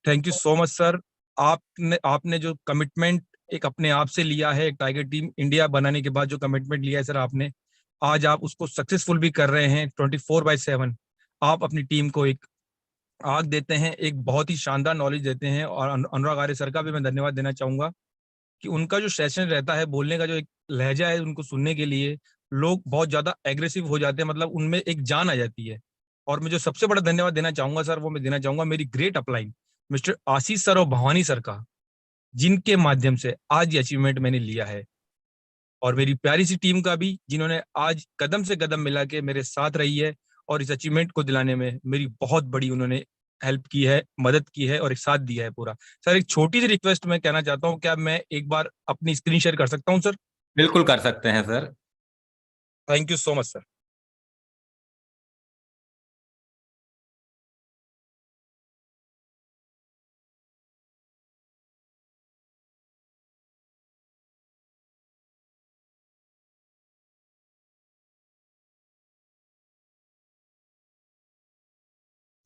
Thank you so much sir. आपने जो कमिटमेंट एक अपने आप से लिया है, एक टाइगर टीम इंडिया बनाने के बाद जो कमिटमेंट लिया है सर आपने, आज आप उसको सक्सेसफुल भी कर रहे हैं। 24/7 आप अपनी टीम को एक आग देते हैं, एक बहुत ही शानदार नॉलेज देते हैं। और अनुराग आर्य सर का भी मैं धन्यवाद देना चाहूंगा कि उनका जो सेशन रहता है, बोलने का जो एक लहजा है, उनको सुनने के लिए लोग बहुत ज्यादा एग्रेसिव हो जाते हैं, मतलब उनमें एक जान आ जाती है। और मैं जो सबसे बड़ा धन्यवाद देना चाहूंगा सर, वो मैं देना चाहूंगा मेरी ग्रेट अपलाइन मिस्टर आशीष सर और भवानी सर का, जिनके माध्यम से आज ये अचीवमेंट मैंने लिया है। और मेरी प्यारी सी टीम का भी, जिन्होंने आज कदम से कदम मिला के मेरे साथ रही है और इस अचीवमेंट को दिलाने में मेरी बहुत बड़ी उन्होंने हेल्प की है, मदद की है और एक साथ दिया है पूरा। सर, एक छोटी सी रिक्वेस्ट मैं कहना चाहता हूँ, क्या मैं एक बार अपनी स्क्रीन शेयर कर सकता हूँ सर? बिल्कुल कर सकते हैं sir. Thank you so much sir.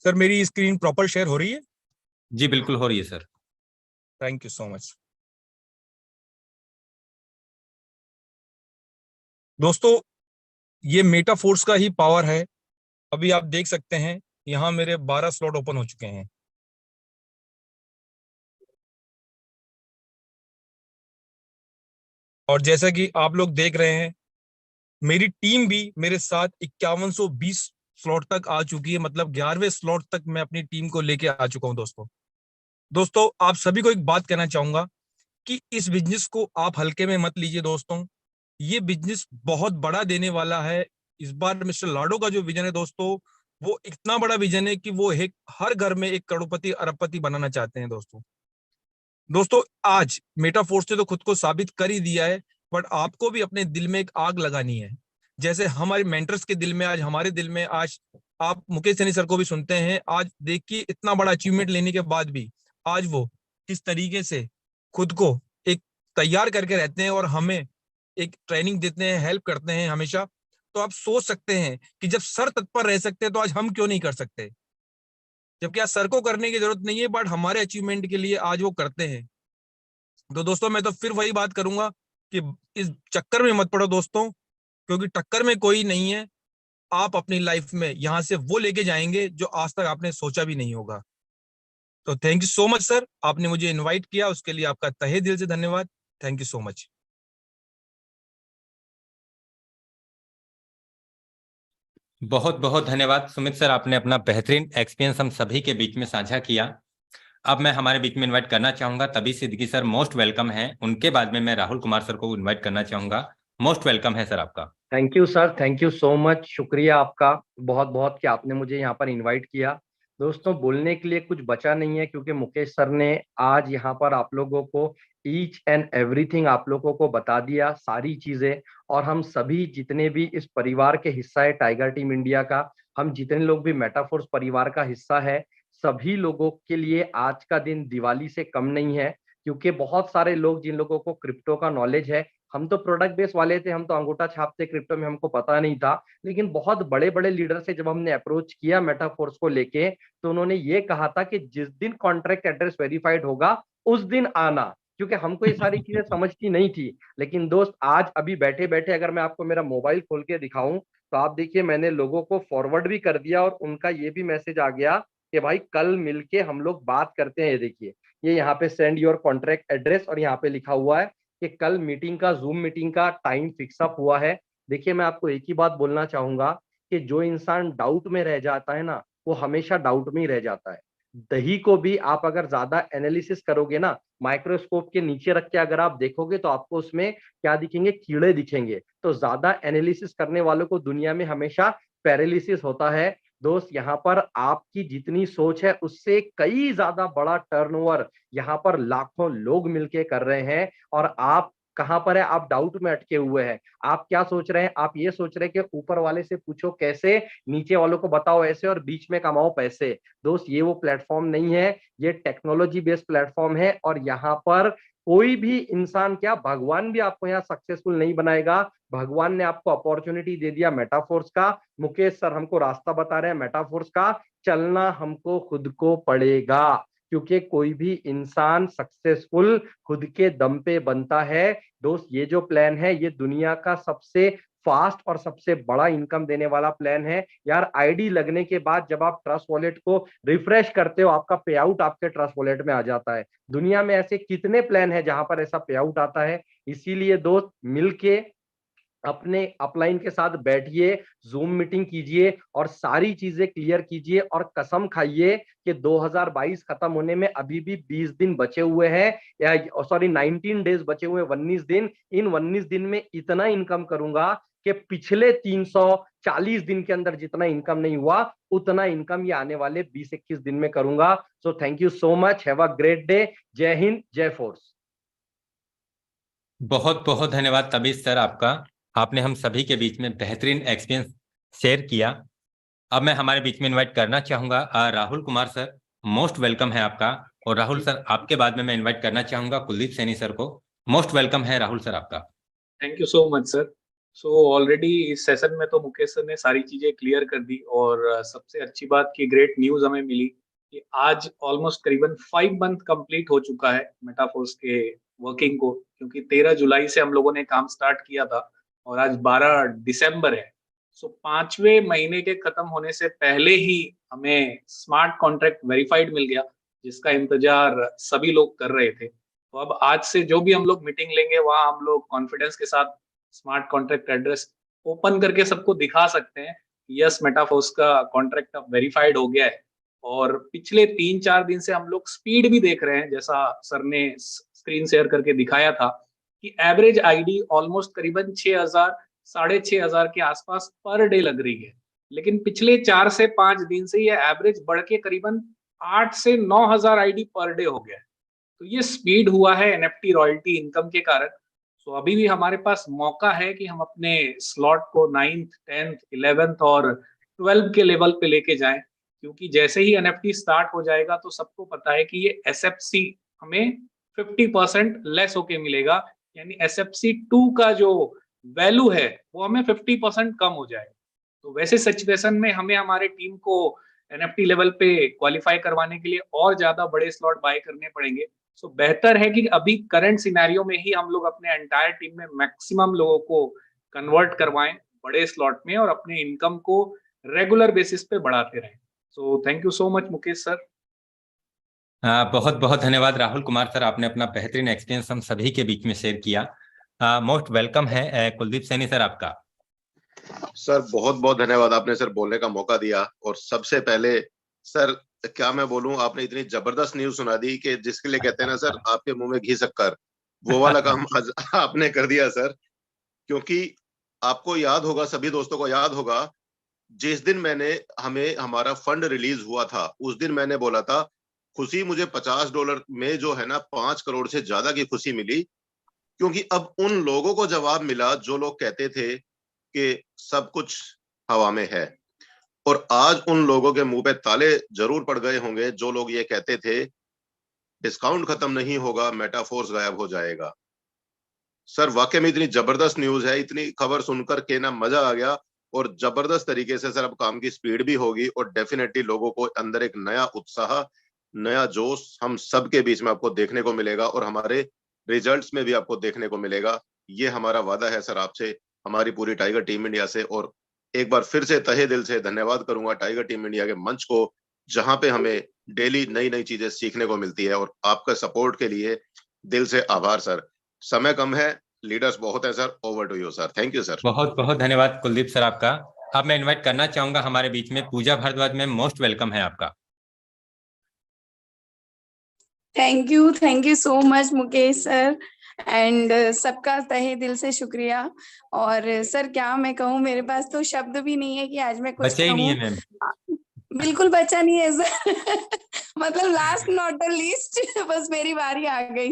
Sir, मेरी स्क्रीन प्रॉपर शेयर हो रही है? जी बिल्कुल हो रही है sir. Thank you so much. दोस्तों, ये मेटाफोर्स का ही पावर है। अभी आप देख सकते हैं, यहाँ मेरे 12 स्लॉट ओपन हो चुके हैं। और जैसा कि आप लोग देख रहे हैं, मेरी टीम भी मेरे साथ 5120 स्लॉट तक आ चुकी है, मतलब 11वें स्लॉट तक मैं अपनी टीम को लेके आ चुका हूं दोस्तों, आप सभी को एक बात कहना चाहूंगा कि इस बिजनेस को आप हल्के में मत लीजिए दोस्तों। ये बिजनेस बहुत बड़ा देने वाला है। इस बार मिस्टर लाडो का जो विजन है दोस्तों, वो इतना बड़ा विजन है कि वो एक हर घर में एक करोड़पति अरबपति बनाना चाहते हैं दोस्तों। आज मेटाफोर्स ने तो खुद को साबित कर ही दिया है, बट आपको भी अपने दिल में एक आग लगानी है। जैसे हमारे मेंटर्स के दिल में, आज हमारे दिल में आज आप मुकेश सैनी सर को भी सुनते हैं, आज देखिए इतना बड़ा अचीवमेंट लेने के बाद भी आज वो किस तरीके से खुद को एक तैयार करके रहते हैं और हमें एक ट्रेनिंग देते हैं, हेल्प करते हैं हमेशा। तो आप सोच सकते हैं कि जब सर तत्पर रह सकते हैं तो आज हम क्यों नहीं कर सकते, जबकि आज सर को करने की जरूरत नहीं है, बट हमारे अचीवमेंट के लिए आज वो करते हैं। तो दोस्तों मैं तो फिर वही बात करूंगा कि इस चक्कर में मत पड़ो दोस्तों, क्योंकि टक्कर में कोई नहीं है। आप अपनी लाइफ में यहां से वो लेके जाएंगे जो आज तक आपने सोचा भी नहीं होगा। तो thank you so much sir, आपने मुझे इनवाइट किया, उसके लिए आपका तहे दिल से धन्यवाद। Thank you so much. बहुत बहुत धन्यवाद सुमित सर, आपने अपना बेहतरीन एक्सपीरियंस हम सभी के बीच में साझा किया। अब मैं हमारे बीच में इनवाइट करना चाहूंगा तभी सिद्दीकी सर, मोस्ट वेलकम है। उनके बाद में मैं राहुल कुमार सर को इनवाइट करना चाहूंगा। मोस्ट वेलकम है सर आपका। Thank you sir, thank you so much, शुक्रिया आपका बहुत बहुत कि आपने मुझे यहाँ पर इनवाइट किया। दोस्तों बोलने के लिए कुछ बचा नहीं है, क्योंकि मुकेश सर ने आज यहाँ पर आप लोगों को ईच एंड एवरीथिंग आप लोगों को बता दिया, सारी चीजें। और हम सभी जितने भी इस परिवार के हिस्सा है टाइगर टीम इंडिया का, हम जितने लोग भी मेटाफोर्स परिवार का हिस्सा है, सभी लोगों के लिए आज का दिन दिवाली से कम नहीं है। क्योंकि बहुत सारे लोग जिन लोगों को क्रिप्टो का नॉलेज है, हम तो प्रोडक्ट बेस वाले थे, हम तो अंगूठा छापते क्रिप्टो में, हमको पता नहीं था। लेकिन बहुत बड़े बड़े लीडर से जब हमने अप्रोच किया मेटाफोर्स को लेके, तो उन्होंने ये कहा था कि जिस दिन कॉन्ट्रैक्ट एड्रेस वेरीफाइड होगा उस दिन आना, क्योंकि हमको ये सारी चीजें समझती नहीं थी। लेकिन दोस्त आज अभी बैठे बैठे अगर मैं आपको मेरा मोबाइल खोल के दिखाऊं, तो आप देखिए मैंने लोगों को फॉरवर्ड भी कर दिया और उनका ये भी मैसेज आ गया कि भाई कल मिलके हम लोग बात करते हैं। ये देखिए, ये यहाँ पे सेंड योर कॉन्ट्रैक्ट एड्रेस और यहाँ पे लिखा हुआ है कि कल मीटिंग का, जूम मीटिंग का टाइम फिक्स अप हुआ है। देखिए मैं आपको एक ही बात बोलना चाहूंगा कि जो इंसान डाउट में रह जाता है ना, वो हमेशा डाउट में ही रह जाता है। दही को भी आप अगर ज्यादा एनालिसिस करोगे ना, माइक्रोस्कोप के नीचे रख के अगर आप देखोगे, तो आपको उसमें क्या दिखेंगे? कीड़े दिखेंगे। तो ज्यादा एनालिसिस करने वालों को दुनिया में हमेशा पैरालिसिस होता है। दोस्त यहाँ पर आपकी जितनी सोच है उससे कई ज्यादा बड़ा टर्नओवर यहाँ पर लाखों लोग मिलके कर रहे हैं। और आप कहां पर है? आप डाउट में अटके हुए हैं। आप क्या सोच रहे हैं? आप ये सोच रहे हैं कि ऊपर वाले से पूछो कैसे, नीचे वालों को बताओ ऐसे, और बीच में कमाओ पैसे। दोस्त ये वो प्लेटफॉर्म नहीं है, ये टेक्नोलॉजी बेस्ड प्लेटफॉर्म है। और यहाँ पर कोई भी इंसान, क्या भगवान भी आपको यहाँ सक्सेसफुल नहीं बनाएगा। भगवान ने आपको अपॉर्चुनिटी दे दिया मेटाफोर्स का, मुकेश सर हमको रास्ता बता रहे हैं मेटाफोर्स का, चलना हमको खुद को पड़ेगा। क्योंकि कोई भी इंसान सक्सेसफुल खुद के दम पे बनता है। दोस्त ये जो प्लान है, ये दुनिया का सबसे फास्ट और सबसे बड़ा इनकम देने वाला प्लान है यार। आईडी लगने के बाद जब आप ट्रस्ट वॉलेट को रिफ्रेश करते हो, आपका पे आउट आपके ट्रस्ट वॉलेट में आ जाता है। दुनिया में ऐसे कितने प्लान है जहां पर ऐसा पे आउट आता है। इसीलिए दोस्त मिलके अपने अपलाइन के साथ बैठिए, जूम मीटिंग कीजिए और सारी चीजें क्लियर कीजिए, और कसम खाइए कि 2022 खत्म होने में अभी भी 20 दिन बचे हुए हैं, या सॉरी 19 डेज बचे हुए, 19 दिन। इन 19 दिन में इतना इनकम करूंगा कि पिछले 340 दिन के अंदर जितना इनकम नहीं हुआ, उतना इनकम ये आने वाले 20-21 दिन में करूंगा। So thank you so much, have a great day. जय हिंद, जय फोर्स। बहुत बहुत धन्यवाद तबीज सर आपका, आपने हम सभी के बीच में बेहतरीन एक्सपीरियंस शेयर किया। अब मैं हमारे बीच में इनवाइट करना चाहूंगा Rahul Kumar sir, most welcome है आपका। और राहुल सर आपके बाद में मैं इनवाइट करना चाहूंगा कुलदीप सैनी सर को। मोस्ट वेलकम है राहुल सर आपका। Thank you so much sir. So already इस सेशन में तो मुकेश सर ने सारी चीजें क्लियर कर दी, और सबसे अच्छी बात की ग्रेट न्यूज हमें मिली कि आज ऑलमोस्ट करीबन 5 मंथ कंप्लीट हो चुका है मेटाफोर्स के वर्किंग को, क्योंकि 13 जुलाई से हम लोगों ने काम स्टार्ट किया था और आज 12 दिसंबर है। सो 5वें महीने के खत्म होने से पहले ही हमें स्मार्ट कॉन्ट्रैक्ट वेरीफाइड मिल गया, जिसका इंतजार सभी लोग कर रहे थे। तो अब आज से जो भी हम लोग मीटिंग लेंगे, वहां हम लोग कॉन्फिडेंस के साथ स्मार्ट कॉन्ट्रैक्ट एड्रेस ओपन करके सबको दिखा सकते हैं, यस मेटाफोर्स का कॉन्ट्रैक्ट अब वेरीफाइड हो गया है। और पिछले 3-4 दिन से हम लोग स्पीड भी देख रहे हैं, जैसा सर ने स्क्रीन शेयर करके दिखाया था कि एवरेज आईडी ऑलमोस्ट करीबन 6,000 6,500 के आसपास पर डे लग रही है। लेकिन पिछले 4 से 5 दिन से ये एवरेज बढ़ के करीबन 8 से 9,000 आईडी पर डे हो गया है। तो ये स्पीड हुआ है एनएफटी रॉयल्टी इनकम के कारण। सो अभी भी हमारे पास मौका है कि हम अपने स्लॉट को 9th 10th 11th और 12 के लेवल पे लेके जाएं, क्योंकि जैसे ही NFT स्टार्ट हो जाएगा तो सबको पता है कि ये SFC हमें 50% लेस होके मिलेगा, यानी SFC 2 का जो वैल्यू है वो हमें 50% कम हो जाएगा। तो वैसे सिचुएशन में हमें हमारे टीम को NFT लेवल पे क्वालिफाई करवाने के लिए और ज्यादा बड़े स्लॉट बाय करने पड़ेंगे। सो बेहतर है कि अभी करंट सिनेरियो में ही हम लोग अपने एंटायर टीम में मैक्सिमम लोगों को कन्वर्ट करवाएं बड़े स्लॉट में और अपने इनकम को रेगुलर बेसिस पे बढ़ाते रहें। So thank you so much Mukesh sir. बहुत बहुत धन्यवाद राहुल कुमार सर, आपने अपना बेहतरीन एक्सपीरियंस हम सभी के बीच में शेयर किया। मोस्ट वेलकम है कुलदीप सैनी सर आपका। सर बहुत बहुत धन्यवाद, आपने सर बोलने का मौका दिया। और सबसे पहले सर क्या मैं बोलूं, आपने इतनी जबरदस्त न्यूज सुना दी कि जिसके लिए कहते हैं ना सर, आपके मुंह में घी शक्कर, वो वाला काम आज आपने कर दिया सर। क्योंकि आपको याद होगा, सभी दोस्तों को याद होगा, जिस दिन हमें हमारा फंड रिलीज हुआ था उस दिन मैंने बोला था खुशी मुझे $50 में जो है ना 5 करोड़ से ज्यादा की खुशी मिली। क्योंकि अब उन लोगों को जवाब मिला जो लोग कहते थे कि सब कुछ हवा में है, और आज उन लोगों के मुंह पे ताले जरूर पड़ गए होंगे जो लोग ये कहते थे डिस्काउंट खत्म नहीं होगा, मेटाफोर्स गायब हो जाएगा। सर वाकई में इतनी जबरदस्त न्यूज है, इतनी खबर सुनकर के ना मजा आ गया। और जबरदस्त तरीके से सर अब काम की स्पीड भी होगी और डेफिनेटली लोगों को अंदर एक नया उत्साह, नया जोश हम सबके बीच में आपको देखने को मिलेगा और हमारे रिजल्ट्स में भी आपको देखने को मिलेगा। ये हमारा वादा है सर आपसे, हमारी पूरी टाइगर टीम इंडिया से। और एक बार फिर से तहे दिल से धन्यवाद करूंगा टाइगर टीम इंडिया के मंच को, जहां पे हमें डेली नई नई चीजें सीखने को मिलती है। और आपका सपोर्ट के लिए दिल से आभार सर। समय कम है, लीडर्स बहुत है sir. Over to you sir. Thank you sir. बहुत बहुत धन्यवाद कुलदीप सर आपका। अब मैं इनवाइट करना चाहूंगा हमारे बीच में पूजा भारद्वाज में, मोस्ट वेलकम है आपका। Thank you so much Mukesh sir, and सबका तहे दिल से शुक्रिया। और सर क्या मैं कहूँ, मेरे पास तो शब्द भी नहीं है कि आज मैं कुछ बच्चे ही नहीं है मैम। बिल्कुल बचा नहीं है सर। मतलब लास्ट नॉट द लीस्ट, बस मेरी बारी आ गई।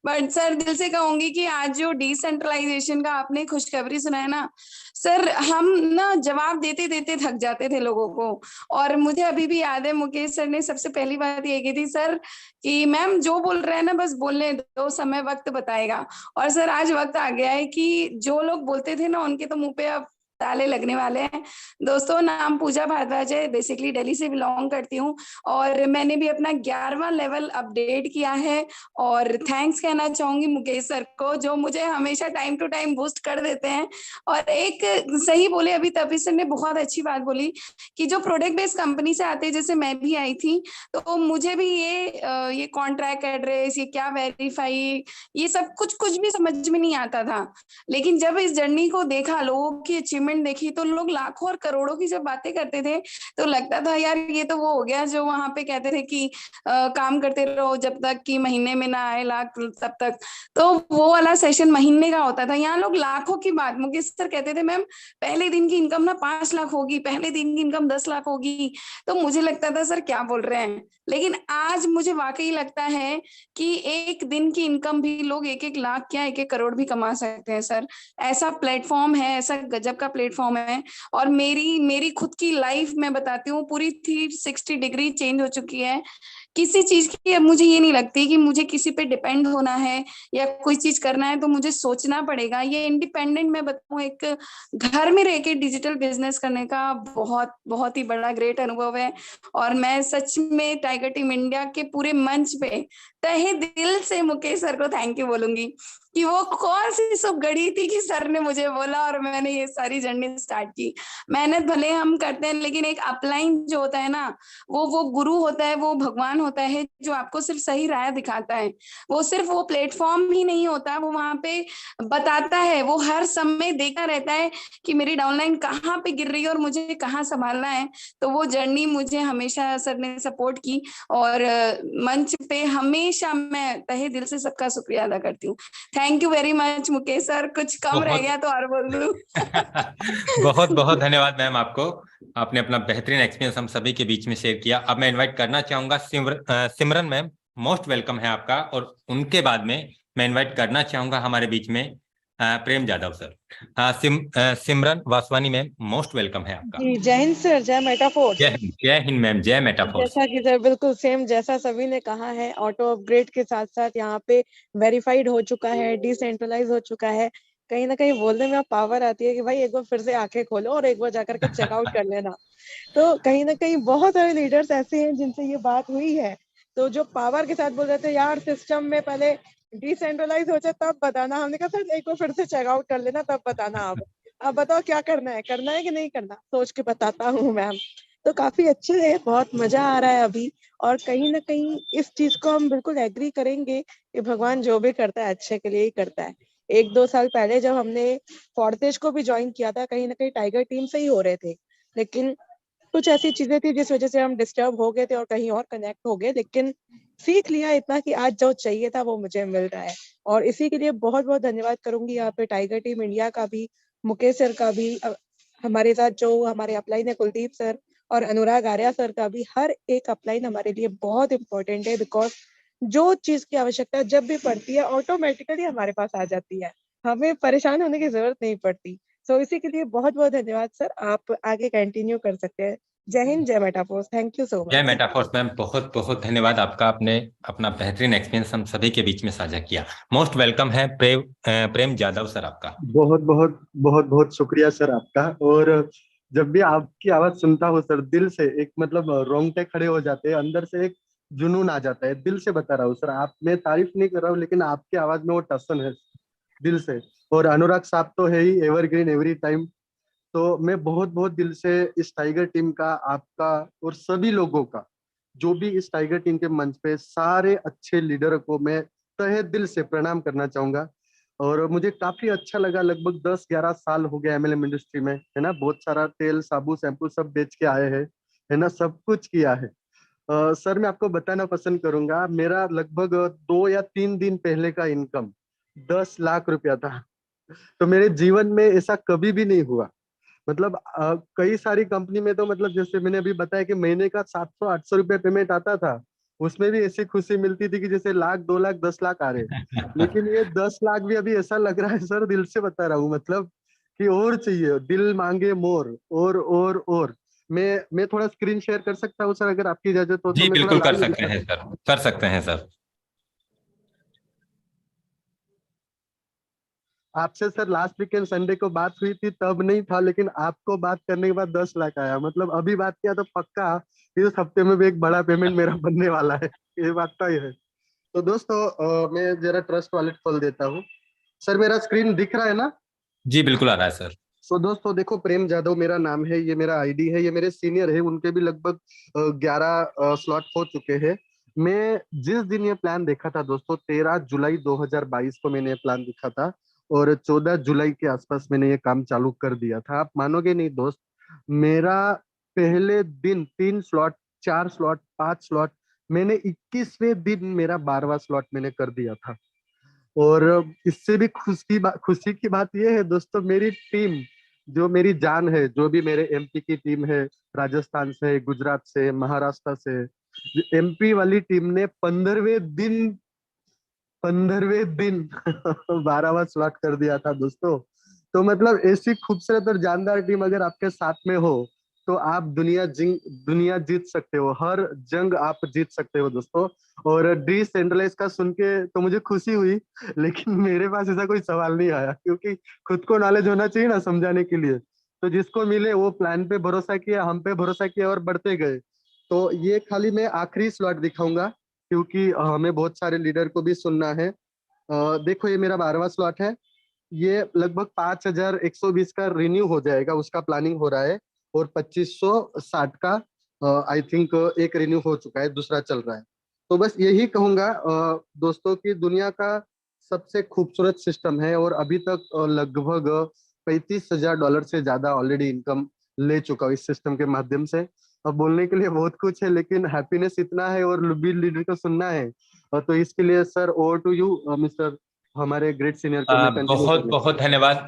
बट सर दिल से कहूंगी कि आज जो डिसेंट्रलाइजेशन का आपने खुशखबरी सुनाया ना सर, हम ना जवाब देते देते थक जाते थे लोगों को। और मुझे अभी भी याद है मुकेश सर ने सबसे पहली बात ये की थी सर कि मैम जो बोल रहे हैं ना बस बोलने दो, समय वक्त बताएगा। और सर आज वक्त आ गया है कि जो लोग बोलते थे ना उनके तो मुंह पे अब ताले लगने वाले हैं। दोस्तों नाम पूजा भारद्वाज है, बेसिकली दिल्ली से बिलोंग करती हूँ और मैंने भी अपना 11वां लेवल अपडेट किया है। और थैंक्स कहना चाहूंगी मुकेश सर को जो मुझे हमेशा टाइम टू टाइम बूस्ट कर देते हैं। और एक सही बोले, अभी तपीश सर ने बहुत अच्छी बात बोली कि जो प्रोडक्ट बेस्ड कंपनी से आते हैं, जैसे मैं भी आई थी तो मुझे भी ये कॉन्ट्रैक्ट एड्रेस, ये क्या वेरीफाई, ये सब कुछ भी समझ में नहीं आता था। लेकिन जब इस जर्नी को देखा, लोगों की अचीवमेंट देखी, तो लोग लाखों और करोड़ों की जब बातें करते थे तो लगता था यार ये तो वो हो गया जो वहां पे कहते थे कि काम करते रहो जब तक कि महीने में ना आए लाख तब तक। तो वो वाला सेशन महीने का होता था, यहाँ लोग लाखों की बात। मुकेश सर कहते थे मैम पहले दिन की इनकम ना 5 लाख होगी, पहले दिन की इनकम 10 लाख होगी। तो मुझे लगता था सर क्या बोल रहे हैं, लेकिन आज मुझे वाकई लगता है कि एक दिन की इनकम भी लोग 1-1 लाख क्या 1-1 करोड़ भी कमा सकते हैं सर। ऐसा प्लेटफॉर्म है, ऐसा गजब का प्लेटफॉर्म है। और मेरी खुद की लाइफ मैं बताती हूँ पूरी 360 डिग्री चेंज हो चुकी है। किसी चीज की अब मुझे ये नहीं लगती कि मुझे किसी पे डिपेंड होना है या कोई चीज करना है तो मुझे सोचना पड़ेगा। ये इंडिपेंडेंट मैं बताऊं, एक घर में रह के डिजिटल बिजनेस करने का बहुत बहुत ही बड़ा ग्रेट अनुभव है। और मैं सच में टाइगर टीम इंडिया के पूरे मंच पे तहे दिल से मुकेश सर को थैंक यू बोलूंगी कि वो कौन सी सब गड़ी थी कि सर ने मुझे बोला और मैंने ये सारी जर्नी स्टार्ट की। मेहनत भले हम करते हैं लेकिन एक अपलाइन जो होता है ना, वो गुरु होता है, वो भगवान होता है जो आपको सिर्फ सही राह दिखाता है। वो सिर्फ वो प्लेटफॉर्म ही नहीं होता, वो वहां पे बताता है, वो हर समय देखता रहता है कि मेरी डाउनलाइन कहाँ पे गिर रही है और मुझे कहाँ संभालना है। तो वो जर्नी मुझे हमेशा सर ने सपोर्ट की और मंच पे हमेशा मैं तहे दिल से सबका शुक्रिया अदा करती हूँ। Thank you very much Mukesh sir, कुछ कम रह गया तो और बोल दूं। बहुत बहुत धन्यवाद मैम आपको, आपने अपना बेहतरीन एक्सपीरियंस हम सभी के बीच में शेयर किया। अब मैं इनवाइट करना चाहूंगा सिमरन मैम, मोस्ट वेलकम है आपका। और उनके बाद में मैं इनवाइट करना चाहूंगा हमारे बीच में प्रेम जादव सर। सिमरन वासवानी मैम, मोस्ट वेलकम है आपका। जी, जय हिंद सर, जय मेटाफोर्स। जय हिंद मैम, जय मेटाफोर्स। जैसा कि सर बिल्कुल सेम जैसा सभी ने कहा है, ऑटो अपग्रेड के साथ साथ यहाँ पे वेरीफाइड हो चुका है, डिसेंट्रलाइज हो चुका है। कहीं ना कहीं बोलने में पावर आती है कि भाई एक बार फिर से आंखें खोलो और एक बार जाकर के चेकआउट कर लेना। तो कहीं ना कहीं बहुत सारे लीडर्स ऐसे हैं जिनसे ये बात हुई है, तो जो पावर के साथ बोल रहे थे यार सिस्टम में पहले डिसेंट्रलाइज हो जाए तब बताना, हमने कहा सर एक बार फिर से चेकआउट कर लेना तब बताना। अब बताओ क्या करना है कि नहीं करना, सोच के बताता हूँ मैम। तो काफी अच्छे है, बहुत मजा आ रहा है अभी। और कहीं ना कहीं इस चीज को हम बिल्कुल एग्री करेंगे कि भगवान जो भी करता है अच्छे के लिए ही करता है। 1-2 साल पहले जब हमने फॉर्टेज को भी ज्वाइन किया था, कहीं ना कहीं टाइगर टीम से ही हो रहे थे, लेकिन कुछ ऐसी चीजें थी जिस वजह से हम डिस्टर्ब हो गए थे और कहीं और कनेक्ट हो गए। लेकिन सीख लिया इतना कि आज जो चाहिए था वो मुझे मिल रहा है, और इसी के लिए बहुत बहुत धन्यवाद करूंगी यहाँ पे टाइगर टीम इंडिया का भी, मुकेश सर का भी, हमारे साथ जो हमारे अपलाइन है कुलदीप सर और अनुराग आर्या सर का भी। हर एक अपलाइन हमारे लिए बहुत इंपॉर्टेंट है, बिकॉज जो चीज की आवश्यकता जब भी पड़ती है ऑटोमेटिकली हमारे पास आ जाती है, हमें परेशान होने की जरूरत नहीं पड़ती। सो इसी के लिए बहुत बहुत धन्यवाद सर, आप आगे कंटिन्यू कर सकते हैं। जय हिंद, जय मेटाफोर्स, थैंक यू सो जय मच। मेटाफोर्स मैम, बहुत बहुत धन्यवाद आपका, आपने अपना बेहतरीन एक्सपीरियंस हम सभी के बीच में साझा किया। मोस्ट वेलकम है प्रेम जादव सर आपका। बहुत बहुत बहुत बहुत शुक्रिया सर आपका। और जब भी आपकी आवाज सुनता हूँ सर, दिल से एक मतलब रोंगटे खड़े हो जाते हैं, अंदर से एक जुनून आ जाता है। दिल से बता रहा हूँ सर, आप, मैं तारीफ नहीं कर रहा हूँ, लेकिन आपकी आवाज में वो टसन है दिल से। और अनुराग साहब तो है ही एवरग्रीन एवरी टाइम। तो मैं बहुत बहुत दिल से इस टाइगर टीम का, आपका और सभी लोगों का, जो भी इस टाइगर टीम के मंच पे सारे अच्छे लीडर को मैं तहे दिल से प्रणाम करना चाहूंगा। और मुझे काफी अच्छा लगा, लगभग 10-11 साल हो गया एमएलएम इंडस्ट्री में, है ना। बहुत सारा तेल साबु शैम्पू सब बेच के आए हैं, है ना, सब कुछ किया है। सर मैं आपको बताना पसंद करूंगा, मेरा लगभग 2 या 3 दिन पहले का इनकम 10 लाख रुपया था। तो मेरे जीवन में ऐसा कभी भी नहीं हुआ। मतलब कई सारी कंपनी में तो मतलब जैसे मैंने अभी बताया कि महीने का 700-800 रुपये पेमेंट आता था, उसमें भी ऐसी खुशी मिलती थी कि जैसे लाख, 2 लाख, 10 लाख आ रहे। लेकिन ये 10 लाख भी अभी ऐसा लग रहा है सर, दिल से बता रहा हूँ, मतलब कि और चाहिए, दिल मांगे मोर, और मैं थोड़ा स्क्रीन शेयर कर सकता हूँ सर, अगर आपकी इजाजत हो तो। जी मैं थोड़ा बिल्कुल कर लाइव सकते हैं सर, कर सकते हैं सर। आपसे सर लास्ट वीकेंड संडे को बात हुई थी, तब नहीं था, लेकिन आपको बात करने के बाद 10 लाख आया। मतलब अभी बात किया तो पक्का इस हफ्ते में भी एक बड़ा पेमेंट मेरा बनने वाला है, ये बात तो है। तो दोस्तों मैं जरा ट्रस्ट वॉलेट खोल देता हूँ। सर मेरा स्क्रीन दिख रहा है ना? जी बिल्कुल आ रहा है सर। सो दोस्तों देखो, प्रेम जादव मेरा नाम है, ये मेरा आईडी है, ये मेरे सीनियर है, उनके भी लगभग 11 स्लॉट हो चुके हैं। मैं जिस दिन ये प्लान देखा था दोस्तों, 13 जुलाई 2022 को मैंने ये प्लान देखा था, और 14 जुलाई के आसपास मैंने ये काम चालू कर दिया था। आप मानोगे नहीं दोस्त, मेरा पहले दिन 3 स्लॉट, 4 स्लॉट, 5 स्लॉट, मैंने 21वें दिन मेरा 12वां स्लॉट मैंने कर दिया था। और इससे भी खुशी की बात यह है दोस्तों, मेरी टीम जो मेरी जान है, जो भी मेरे एमपी की टीम है, राजस्थान से, गुजरात से, महाराष्ट्र से, एमपी वाली टीम ने 15वें दिन 12वां स्लॉट कर दिया था दोस्तों। तो मतलब ऐसी खूबसूरत और जानदार टीम अगर आपके साथ में हो तो आप दुनिया जीत सकते हो, हर जंग आप जीत सकते हो दोस्तों। और डिसेंट्रलाइज का सुन के तो मुझे खुशी हुई, लेकिन मेरे पास ऐसा कोई सवाल नहीं आया, क्योंकि खुद को नॉलेज होना चाहिए ना समझाने के लिए। तो जिसको मिले वो प्लान पे भरोसा किया, हम पे भरोसा किया और बढ़ते गए। तो ये खाली मैं आखिरी स्लॉट दिखाऊंगा, क्योंकि हमें बहुत सारे लीडर को भी सुनना है। देखो ये मेरा 12वां स्लॉट है, ये लगभग 5120 का रिन्यू हो जाएगा, उसका प्लानिंग हो रहा है। और 2560 का आई थिंक एक रिन्यू हो चुका है, दूसरा चल रहा है। तो बस यही कहूंगा दोस्तों की दुनिया का सबसे खूबसूरत सिस्टम है, और अभी तक लगभग $35,000 से ज्यादा ऑलरेडी इनकम ले चुका हूँ इस सिस्टम के माध्यम से। अब बोलने के लिए बहुत कुछ है, लेकिन हैप्पीनेस इतना है और लुबी लीडर को सुनना है। तो इसके लिए sir over to you mister, हमारे ग्रेट सीनियर को मैं कंटिन्यू बहुत बहुत धन्यवाद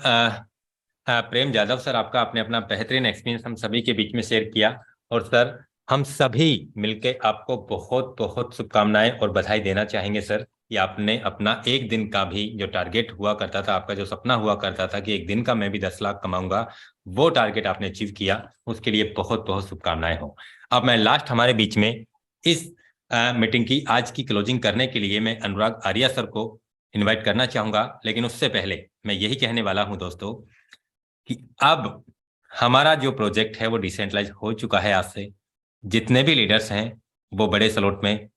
प्रेम जादव सर आपका, आपने अपना बेहतरीन एक्सपीरियंस हम सभी के बीच में शेयर किया। और सर हम सभी मिलके आपको बहुत बहुत शुभकामनाएं और बधाई देना चाहेंगे सर, कि आपने अपना एक दिन का भी जो टारगेट हुआ करता था, आपका जो सपना हुआ करता था कि एक दिन का मैं भी 10 लाख कमाऊंगा, वो टारगेट आपने अचीव किया। उसके लिए बहुत बहुत शुभकामनाएं हो। अब मैं लास्ट हमारे बीच में इस मीटिंग की आज की क्लोजिंग करने के लिए मैं अनुराग आर्या सर को इनवाइट करना चाहूंगा। लेकिन उससे पहले मैं यही कहने वाला हूं दोस्तों कि अब हमारा जो प्रोजेक्ट है वो डिसेंट्रलाइज हो चुका है। आज से जितने भी लीडर्स हैं वो बड़े स्लॉट में,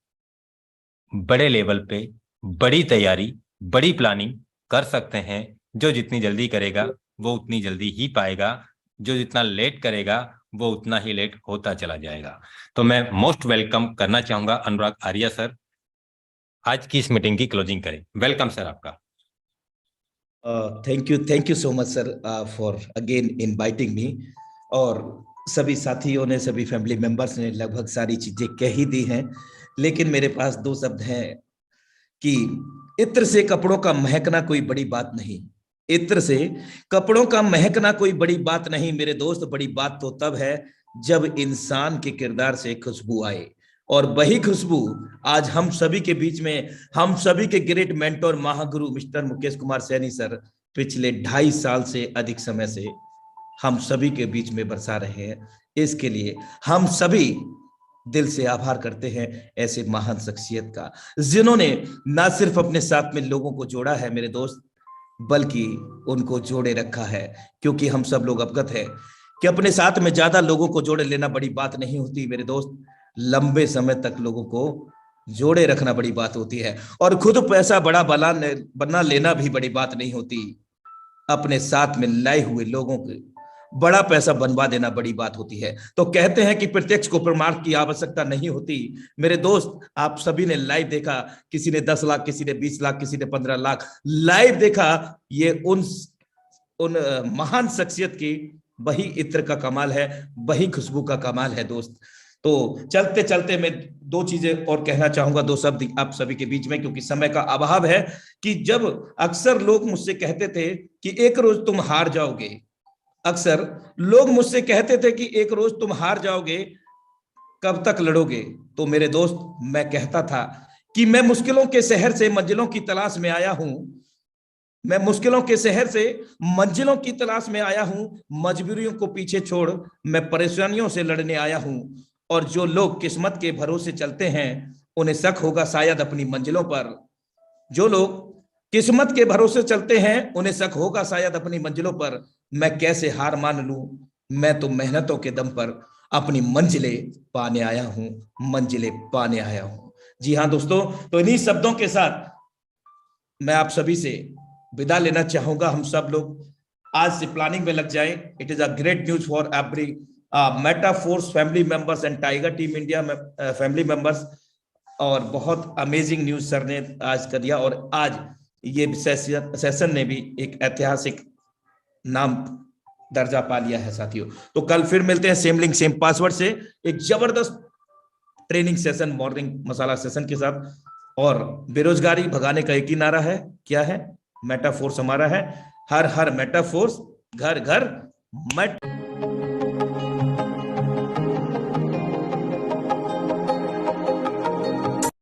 बड़े लेवल पे, बड़ी तैयारी, बड़ी प्लानिंग कर सकते हैं। जो जितनी जल्दी करेगा वो उतनी जल्दी ही पाएगा, जो जितना लेट करेगा वो उतना ही लेट होता चला जाएगा। तो मैं मोस्ट वेलकम करना चाहूंगा अनुराग आर्या सर, आज की इस मीटिंग की क्लोजिंग करें। वेलकम सर आपका। Thank you so much sir for again inviting me. और सभी साथियों ने, सभी फैमिली मेंबर्स ने लगभग सारी चीजें कह ही दी हैं, लेकिन मेरे पास 2 शब्द हैं कि इत्र से कपड़ों का महकना कोई बड़ी बात नहीं। इत्र से कपड़ों का महकना कोई बड़ी बात नहीं मेरे दोस्त, बड़ी बात तो तब है जब इंसान के किरदार से खुशबू आए। और वही खुशबू आज हम सभी के बीच में, हम सभी के great mentor Mahaguru mister Mukesh Kumar Saini sir पिछले 2.5 साल से अधिक समय से हम सभी के बीच में बरसा रहे हैं। इसके लिए हम सभी दिल से आभार करते हैं ऐसे महान शख्सियत का, जिन्होंने ना सिर्फ अपने साथ में लोगों को जोड़ा है मेरे दोस्त, बल्कि उनको जोड़े रखा है। क्योंकि हम सब लोग अवगत है कि अपने साथ में ज्यादा लोगों को जोड़े लेना बड़ी बात नहीं होती मेरे दोस्त, लंबे समय तक लोगों को जोड़े रखना बड़ी बात होती है। और खुद पैसा बड़ा बना लेना भी बड़ी बात नहीं होती, अपने साथ में लाए हुए लोगों को बड़ा पैसा बनवा देना बड़ी बात होती है। तो कहते हैं कि प्रत्यक्ष को प्रमाण की आवश्यकता नहीं होती मेरे दोस्त। आप सभी ने लाइव देखा, किसी ने 10 लाख, किसी ने 20 लाख, किसी ने 15 लाख लाइव देखा। ये उन महान शख्सियत की वही इत्र का कमाल है, वही खुशबू का कमाल है दोस्त। तो चलते चलते मैं 2 चीजें और कहना चाहूंगा, 2 शब्द आप सभी के बीच में, क्योंकि समय का अभाव है। कि जब अक्सर लोग मुझसे कहते थे कि एक रोज तुम हार जाओगे, अक्सर लोग मुझसे कहते थे कि एक रोज तुम हार जाओगे, कब तक लड़ोगे। तो मेरे दोस्त मैं कहता था कि मैं मुश्किलों के शहर से मंजिलों की तलाश में आया हूं, मैं मुश्किलों के शहर से मंजिलों की तलाश में आया हूं, मजबूरियों को पीछे छोड़ मैं परेशानियों से लड़ने आया हूं। और जो लोग किस्मत के भरोसे चलते हैं उन्हें शक होगा शायद अपनी मंजिलों पर। जो लोग किस्मत के भरोसे चलते हैं उन्हें शक होगा शायद अपनी मंजिलों पर। मैं कैसे हार मान लूं, मैं तो मेहनतों के दम पर अपनी मंजिलें पाने आया हूं, मंजिलें पाने आया हूं। जी हाँ दोस्तों, तो इन्हीं शब्दों के साथ मैं आप सभी से विदा लेना चाहूंगा। हम सब लोग आज से प्लानिंग में लग जाएं। It is a great news for every Metaforce family members and Tiger team India family members. और बहुत अमेजिंग न्यूज सर ने आज कर दिया। और आज ये सेशन ने भी एक ऐतिहासिक नाम दर्जा पा लिया है साथियों। तो कल फिर मिलते हैं सेम लिंक सेम पासवर्ड से एक जबरदस्त ट्रेनिंग सेशन, मॉर्निंग मसाला सेशन के साथ। और बेरोजगारी भगाने का एक ही नारा है, क्या है? मेटाफोर्स हमारा है। हर हर मेटाफोर्स, घर घर मेट